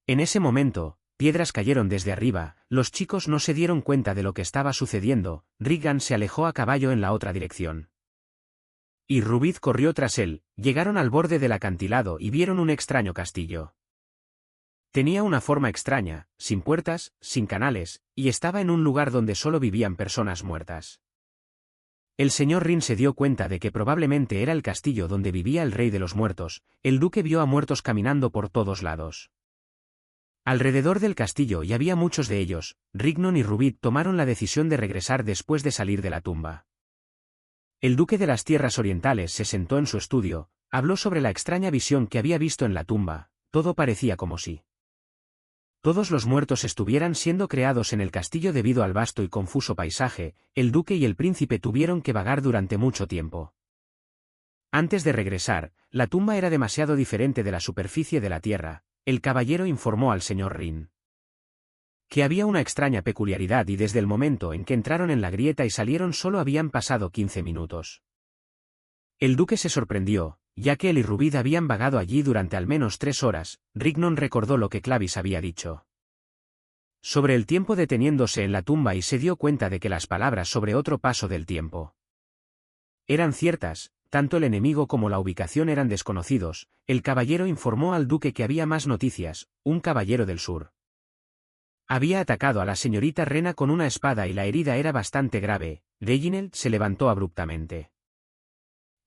En ese momento, piedras cayeron desde arriba. Los chicos no se dieron cuenta de lo que estaba sucediendo. Riggan se alejó a caballo en la otra dirección. Y Rubid corrió tras él. Llegaron al borde del acantilado y vieron un extraño castillo. Tenía una forma extraña, sin puertas, sin canales, y estaba en un lugar donde solo vivían personas muertas. El señor Rin se dio cuenta de que probablemente era el castillo donde vivía el rey de los muertos. El duque vio a muertos caminando por todos lados. Alrededor del castillo y había muchos de ellos. Rignon y Rubid tomaron la decisión de regresar después de salir de la tumba. El duque de las Tierras Orientales se sentó en su estudio, habló sobre la extraña visión que había visto en la tumba. Todo parecía como si todos los muertos estuvieran siendo creados en el castillo debido al vasto y confuso paisaje. El duque y el príncipe tuvieron que vagar durante mucho tiempo. Antes de regresar, la tumba era demasiado diferente de la superficie de la tierra. El caballero informó al señor Rin que había una extraña peculiaridad y desde el momento en que entraron en la grieta y salieron solo habían pasado 15 minutos. El duque se sorprendió, ya que él y Rubid habían vagado allí durante al menos 3 horas. Rignon recordó lo que Clavis había dicho sobre el tiempo deteniéndose en la tumba y se dio cuenta de que las palabras sobre otro paso del tiempo eran ciertas. Tanto el enemigo como la ubicación eran desconocidos. El caballero informó al duque que había más noticias. Un caballero del sur había atacado a la señorita Rena con una espada y la herida era bastante grave. Reginald se levantó abruptamente.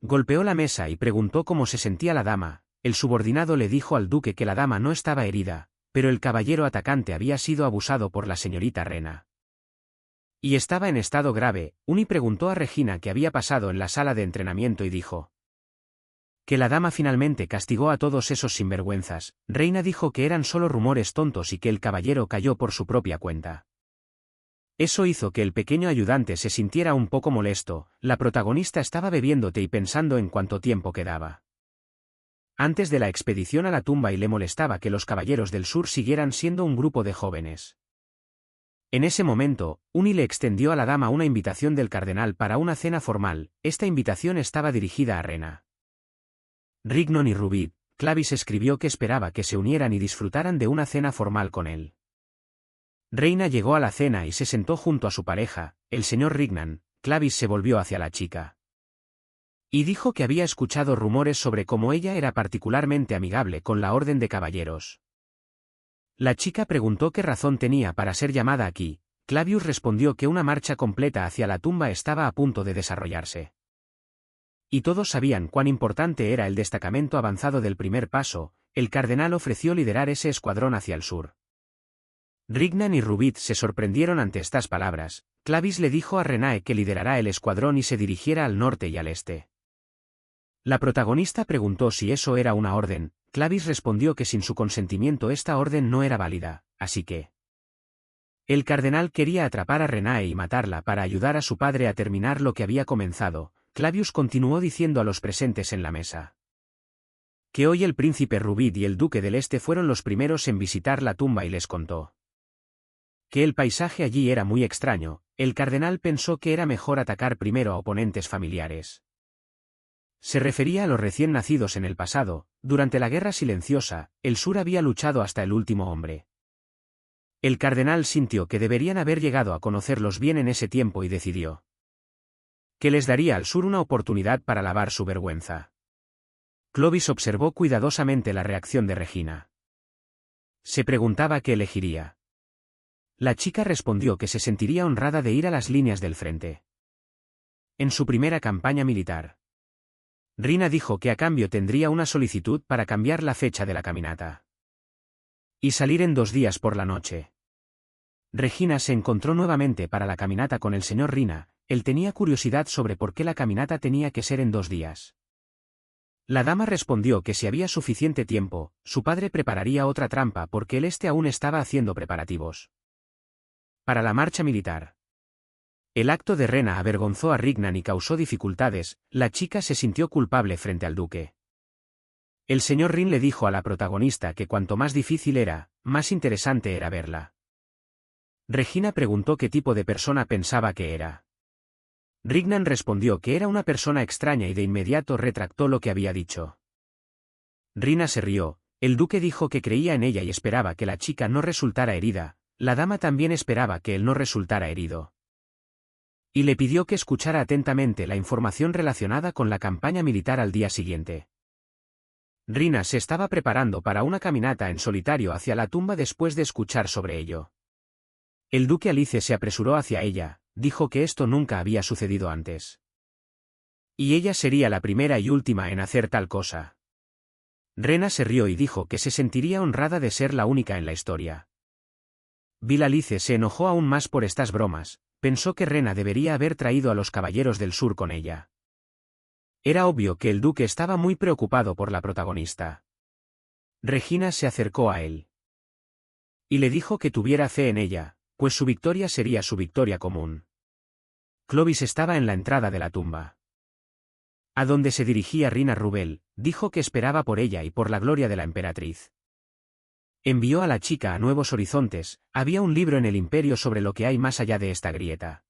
Golpeó la mesa y preguntó cómo se sentía la dama. El subordinado le dijo al duque que la dama no estaba herida, pero el caballero atacante había sido abusado por la señorita Rena y estaba en estado grave. Uni preguntó a Regina qué había pasado en la sala de entrenamiento y dijo Que la dama finalmente castigó a todos esos sinvergüenzas. Reina dijo que eran solo rumores tontos y que el caballero cayó por su propia cuenta. Eso hizo que el pequeño ayudante se sintiera un poco molesto. La protagonista estaba bebiendo té y pensando en cuánto tiempo quedaba antes de la expedición a la tumba y le molestaba que los caballeros del sur siguieran siendo un grupo de jóvenes. En ese momento, Uni le extendió a la dama una invitación del cardenal para una cena formal. Esta invitación estaba dirigida a Rena. Rignon y Rubid. Clavis escribió que esperaba que se unieran y disfrutaran de una cena formal con él. Reina llegó a la cena y se sentó junto a su pareja, el señor Rignan. Clavis se volvió hacia la chica y dijo que había escuchado rumores sobre cómo ella era particularmente amigable con la Orden de Caballeros. La chica preguntó qué razón tenía para ser llamada aquí. Clavius respondió que una marcha completa hacia la tumba estaba a punto de desarrollarse. Y todos sabían cuán importante era el destacamento avanzado del primer paso. El cardenal ofreció liderar ese escuadrón hacia el sur. Rignan y Rubid se sorprendieron ante estas palabras. Clavis le dijo a Renae que liderará el escuadrón y se dirigiera al norte y al este. La protagonista preguntó si eso era una orden. Clavis respondió que sin su consentimiento esta orden no era válida, así que el cardenal quería atrapar a Renae y matarla para ayudar a su padre a terminar lo que había comenzado. Clavius continuó diciendo a los presentes en la mesa que hoy el príncipe Rubid y el duque del Este fueron los primeros en visitar la tumba y les contó que el paisaje allí era muy extraño. El cardenal pensó que era mejor atacar primero a oponentes familiares. Se refería a los recién nacidos en el pasado. Durante la Guerra Silenciosa, el sur había luchado hasta el último hombre. El cardenal sintió que deberían haber llegado a conocerlos bien en ese tiempo y decidió que les daría al sur una oportunidad para lavar su vergüenza. Clovis observó cuidadosamente la reacción de Regina. Se preguntaba qué elegiría. La chica respondió que se sentiría honrada de ir a las líneas del frente en su primera campaña militar. Rina dijo que a cambio tendría una solicitud para cambiar la fecha de la caminata y salir en 2 días por la noche. Regina se encontró nuevamente para la caminata con el señor Rina. Él tenía curiosidad sobre por qué la caminata tenía que ser en 2 días. La dama respondió que si había suficiente tiempo, su padre prepararía otra trampa porque el este aún estaba haciendo preparativos para la marcha militar. El acto de Rena avergonzó a Rignan y causó dificultades. La chica se sintió culpable frente al duque. El señor Rin le dijo a la protagonista que cuanto más difícil era, más interesante era verla. Regina preguntó qué tipo de persona pensaba que era. Rignan respondió que era una persona extraña y de inmediato retractó lo que había dicho. Rina se rió. El duque dijo que creía en ella y esperaba que la chica no resultara herida. La dama también esperaba que él no resultara herido. Y le pidió que escuchara atentamente la información relacionada con la campaña militar al día siguiente. Rina se estaba preparando para una caminata en solitario hacia la tumba después de escuchar sobre ello. El duque Alice se apresuró hacia ella, dijo que esto nunca había sucedido antes. Y ella sería la primera y última en hacer tal cosa. Rena se rió y dijo que se sentiría honrada de ser la única en la historia. Bill Alice se enojó aún más por estas bromas. Pensó que Rena debería haber traído a los caballeros del sur con ella. Era obvio que el duque estaba muy preocupado por la protagonista. Regina se acercó a él y le dijo que tuviera fe en ella, pues su victoria sería su victoria común. Clovis estaba en la entrada de la tumba. A donde se dirigía Rina Rubel, dijo que esperaba por ella y por la gloria de la emperatriz. Envió a la chica a nuevos horizontes. Había un libro en el imperio sobre lo que hay más allá de esta grieta.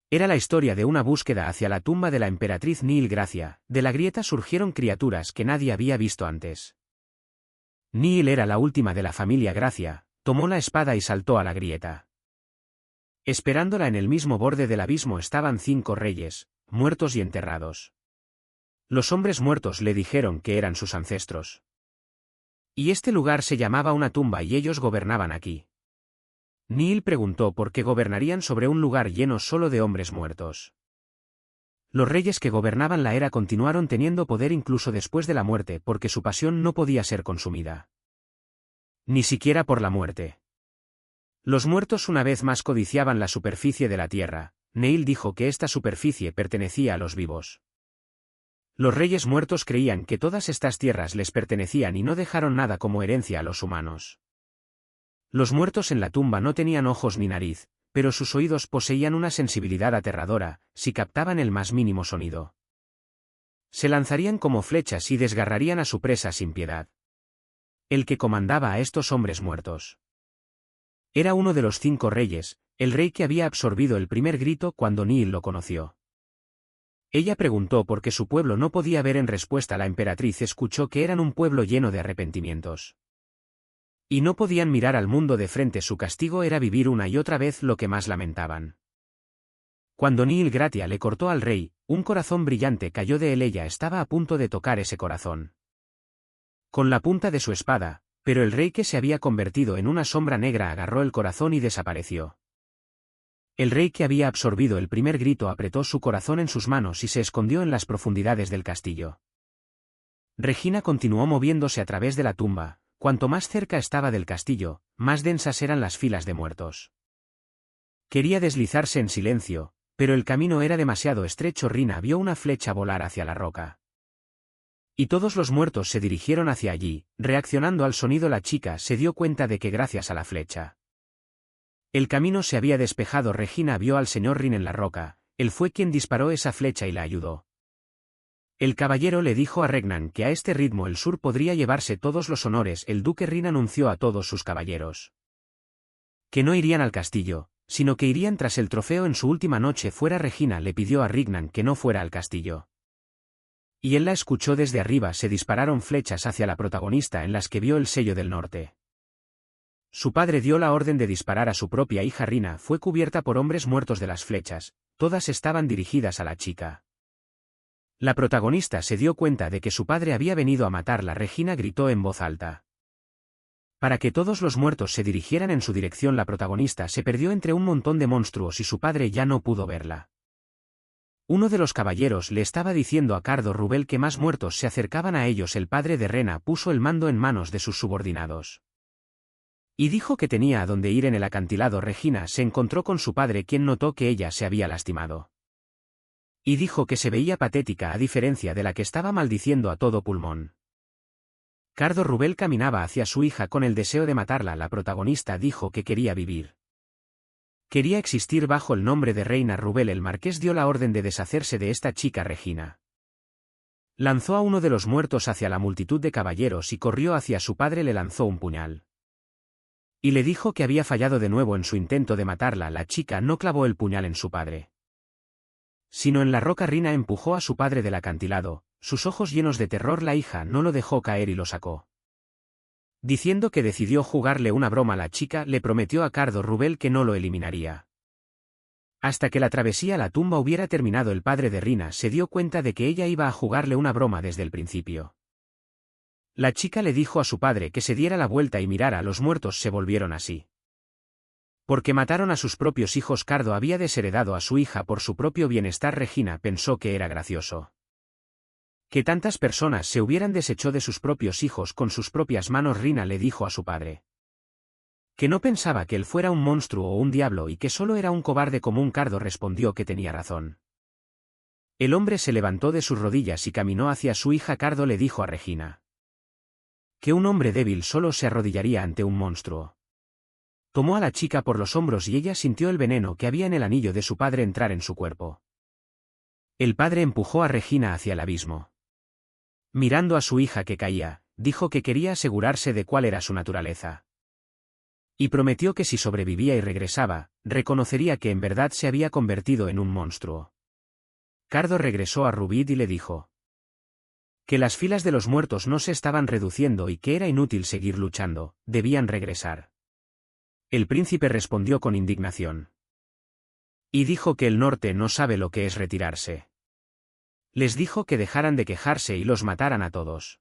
Era la historia de una búsqueda hacia la tumba de la emperatriz Nil Gracia. De la grieta surgieron criaturas que nadie había visto antes. Nil era la última de la familia Gracia. Tomó la espada y saltó a la grieta. Esperándola en el mismo borde del abismo estaban 5 reyes, muertos y enterrados. Los hombres muertos le dijeron que eran sus ancestros. Y este lugar se llamaba una tumba y ellos gobernaban aquí. Nil preguntó por qué gobernarían sobre un lugar lleno solo de hombres muertos. Los reyes que gobernaban la era continuaron teniendo poder incluso después de la muerte porque su pasión no podía ser consumida. Ni siquiera por la muerte. Los muertos una vez más codiciaban la superficie de la tierra. Neil dijo que esta superficie pertenecía a los vivos. Los reyes muertos creían que todas estas tierras les pertenecían y no dejaron nada como herencia a los humanos. Los muertos en la tumba no tenían ojos ni nariz, pero sus oídos poseían una sensibilidad aterradora, si captaban el más mínimo sonido. Se lanzarían como flechas y desgarrarían a su presa sin piedad. El que comandaba a estos hombres muertos era uno de los 5 reyes, el rey que había absorbido el primer grito cuando Neil lo conoció. Ella preguntó por qué su pueblo no podía ver. En respuesta la emperatriz escuchó que eran un pueblo lleno de arrepentimientos. Y no podían mirar al mundo de frente. Su castigo era vivir una y otra vez lo que más lamentaban. Cuando Neil Gratia le cortó al rey, un corazón brillante cayó de él. Ella estaba a punto de tocar ese corazón con la punta de su espada, pero el rey, que se había convertido en una sombra negra, agarró el corazón y desapareció. El rey que había absorbido el primer grito apretó su corazón en sus manos y se escondió en las profundidades del castillo. Regina continuó moviéndose a través de la tumba. Cuanto más cerca estaba del castillo, más densas eran las filas de muertos. Quería deslizarse en silencio, pero el camino era demasiado estrecho. Rina vio una flecha volar hacia la roca. Y todos los muertos se dirigieron hacia allí. Reaccionando al sonido, la chica se dio cuenta de que gracias a la flecha el camino se había despejado. Regina vio al señor Rin en la roca. Él fue quien disparó esa flecha y la ayudó. El caballero le dijo a Regnan que a este ritmo el sur podría llevarse todos los honores. El duque Rin anunció a todos sus caballeros que no irían al castillo, sino que irían tras el trofeo en su última noche fuera. Regina le pidió a Regnan que no fuera al castillo. Y él la escuchó. Desde arriba se dispararon flechas hacia la protagonista, en las que vio el sello del norte. Su padre dio la orden de disparar a su propia hija. Rina fue cubierta por hombres muertos de las flechas, todas estaban dirigidas a la chica. La protagonista se dio cuenta de que su padre había venido a matarla. Regina gritó en voz alta para que todos los muertos se dirigieran en su dirección. La protagonista se perdió entre un montón de monstruos y su padre ya no pudo verla. Uno de los caballeros le estaba diciendo a Cardo Rubel que más muertos se acercaban a ellos. El padre de Rena puso el mando en manos de sus subordinados y dijo que tenía a dónde ir en el acantilado. Regina se encontró con su padre, quien notó que ella se había lastimado y dijo que se veía patética, a diferencia de la que estaba maldiciendo a todo pulmón. Cardo Rubel caminaba hacia su hija con el deseo de matarla. La protagonista dijo que quería vivir. Quería existir bajo el nombre de Reina Rubel. El marqués dio la orden de deshacerse de esta chica. Regina lanzó a uno de los muertos hacia la multitud de caballeros y corrió hacia su padre. Le lanzó un puñal y le dijo que había fallado de nuevo en su intento de matarla. La chica no clavó el puñal en su padre, sino en la roca. Rina empujó a su padre del acantilado, sus ojos llenos de terror. La hija no lo dejó caer y lo sacó, diciendo que decidió jugarle una broma. La chica le prometió a Cardo Rubel que no lo eliminaría hasta que la travesía a la tumba hubiera terminado. El padre de Rina se dio cuenta de que ella iba a jugarle una broma desde el principio. La chica le dijo a su padre que se diera la vuelta y mirara. Los muertos se volvieron así porque mataron a sus propios hijos. Cardo había desheredado a su hija por su propio bienestar. Regina pensó que era gracioso que tantas personas se hubieran deshecho de sus propios hijos con sus propias manos. Rina le dijo a su padre que no pensaba que él fuera un monstruo o un diablo y que solo era un cobarde común. Cardo respondió que tenía razón. El hombre se levantó de sus rodillas y caminó hacia su hija. Cardo le dijo a Regina que un hombre débil solo se arrodillaría ante un monstruo. Tomó a la chica por los hombros y ella sintió el veneno que había en el anillo de su padre entrar en su cuerpo. El padre empujó a Regina hacia el abismo. Mirando a su hija que caía, dijo que quería asegurarse de cuál era su naturaleza. Y prometió que si sobrevivía y regresaba, reconocería que en verdad se había convertido en un monstruo. Cardo regresó a Rubid y le dijo que las filas de los muertos no se estaban reduciendo y que era inútil seguir luchando, debían regresar. El príncipe respondió con indignación y dijo que el norte no sabe lo que es retirarse. Les dijo que dejaran de quejarse y los mataran a todos.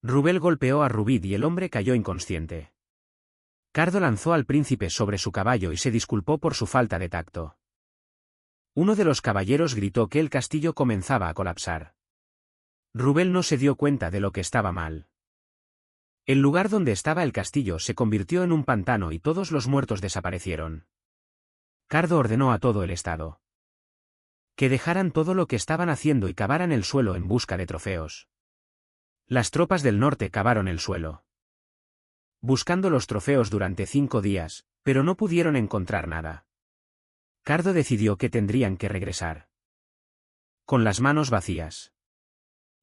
Rubel golpeó a Rubid y el hombre cayó inconsciente. Cardo lanzó al príncipe sobre su caballo y se disculpó por su falta de tacto. Uno de los caballeros gritó que el castillo comenzaba a colapsar. Rubel no se dio cuenta de lo que estaba mal. El lugar donde estaba el castillo se convirtió en un pantano y todos los muertos desaparecieron. Cardo ordenó a todo el estado Que dejaran todo lo que estaban haciendo y cavaran el suelo en busca de trofeos. Las tropas del norte cavaron el suelo, buscando los trofeos durante 5 días, pero no pudieron encontrar nada. Cardo decidió que tendrían que regresar con las manos vacías.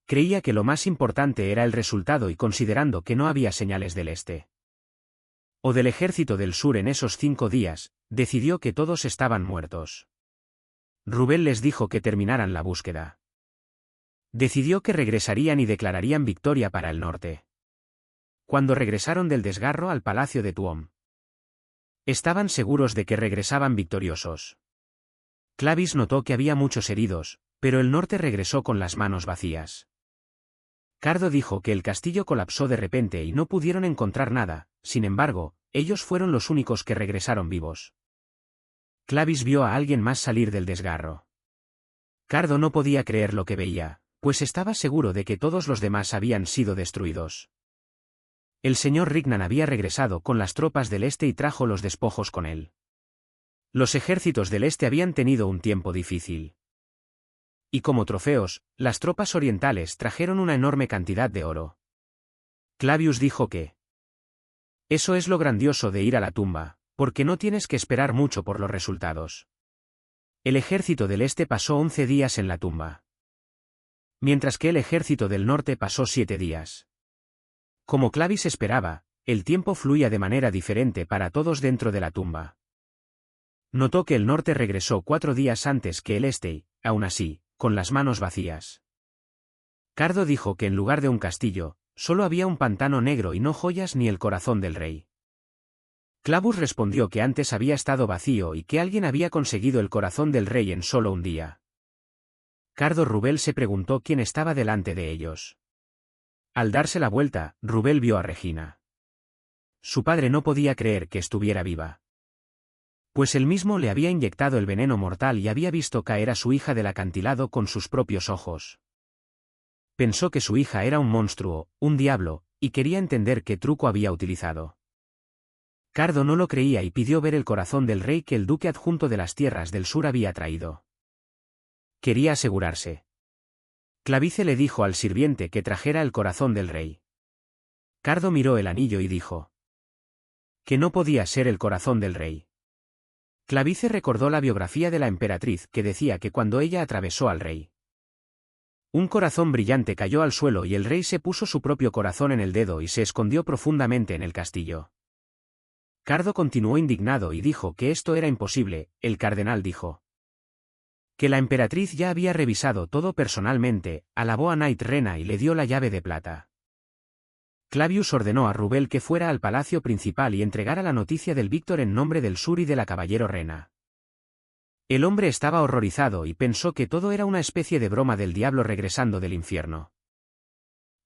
Creía que lo más importante era el resultado y considerando que no había señales del este o del ejército del sur en esos 5 días, decidió que todos estaban muertos. Rubén les dijo que terminaran la búsqueda. Decidió que regresarían y declararían victoria para el norte. Cuando regresaron del desgarro al palacio de Tuom, estaban seguros de que regresaban victoriosos. Clavis notó que había muchos heridos, pero el norte regresó con las manos vacías. Cardo dijo que el castillo colapsó de repente y no pudieron encontrar nada, sin embargo, ellos fueron los únicos que regresaron vivos. Clavis vio a alguien más salir del desgarro. Cardo no podía creer lo que veía, pues estaba seguro de que todos los demás habían sido destruidos. El señor Rignan había regresado con las tropas del este y trajo los despojos con él. Los ejércitos del este habían tenido un tiempo difícil. Y como trofeos, las tropas orientales trajeron una enorme cantidad de oro. Clavius dijo que eso es lo grandioso de ir a la tumba, porque no tienes que esperar mucho por los resultados. El ejército del este pasó 11 días en la tumba, mientras que el ejército del norte pasó 7 días. Como Clavis esperaba, el tiempo fluía de manera diferente para todos dentro de la tumba. Notó que el norte regresó 4 días antes que el este y, aún así, con las manos vacías. Cardo dijo que en lugar de un castillo, solo había un pantano negro y no joyas ni el corazón del rey. Clavus respondió que antes había estado vacío y que alguien había conseguido el corazón del rey en solo un día. Cardo Rubel se preguntó quién estaba delante de ellos. Al darse la vuelta, Rubel vio a Regina. Su padre no podía creer que estuviera viva, pues él mismo le había inyectado el veneno mortal y había visto caer a su hija del acantilado con sus propios ojos. Pensó que su hija era un monstruo, un diablo, y quería entender qué truco había utilizado. Cardo no lo creía y pidió ver el corazón del rey que el duque adjunto de las tierras del sur había traído. Quería asegurarse. Clavice le dijo al sirviente que trajera el corazón del rey. Cardo miró el anillo y dijo que no podía ser el corazón del rey. Clavice recordó la biografía de la emperatriz que decía que cuando ella atravesó al rey, un corazón brillante cayó al suelo y el rey se puso su propio corazón en el dedo y se escondió profundamente en el castillo. Cardo continuó indignado y dijo que esto era imposible. El cardenal dijo que la emperatriz ya había revisado todo personalmente, alabó a Knight Rena y le dio la llave de plata. Clavius ordenó a Rubel que fuera al palacio principal y entregara la noticia del Víctor en nombre del sur y de la caballero Rena. El hombre estaba horrorizado y pensó que todo era una especie de broma del diablo regresando del infierno.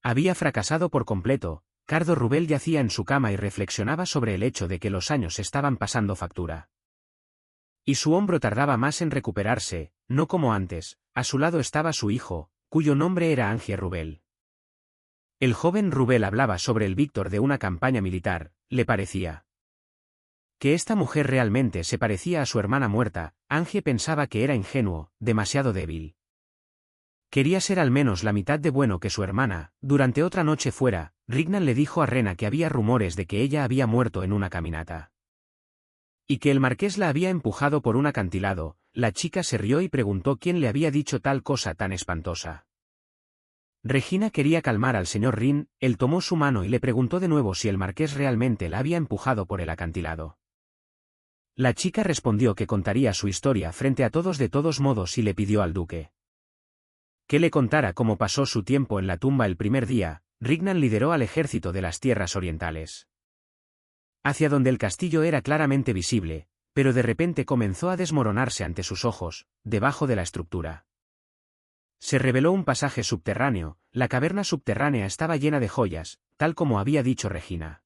Había fracasado por completo. Cardo Rubel yacía en su cama y reflexionaba sobre el hecho de que los años estaban pasando factura. Y su hombro tardaba más en recuperarse, no como antes. A su lado estaba su hijo, cuyo nombre era Angie Rubel. El joven Rubel hablaba sobre el Víctor de una campaña militar. Le parecía que esta mujer realmente se parecía a su hermana muerta. Angie pensaba que era ingenuo, demasiado débil. Quería ser al menos la mitad de bueno que su hermana. Durante otra noche fuera, Rignan le dijo a Rena que había rumores de que ella había muerto en una caminata y que el marqués la había empujado por un acantilado. La chica se rió y preguntó quién le había dicho tal cosa tan espantosa. Regina quería calmar al señor Rin. Él tomó su mano y le preguntó de nuevo si el marqués realmente la había empujado por el acantilado. La chica respondió que contaría su historia frente a todos de todos modos y le pidió al duque que le contara cómo pasó su tiempo en la tumba el primer día. Rignan lideró al ejército de las tierras orientales hacia donde el castillo era claramente visible, pero de repente comenzó a desmoronarse ante sus ojos, debajo de la estructura. Se reveló un pasaje subterráneo. La caverna subterránea estaba llena de joyas, tal como había dicho Regina.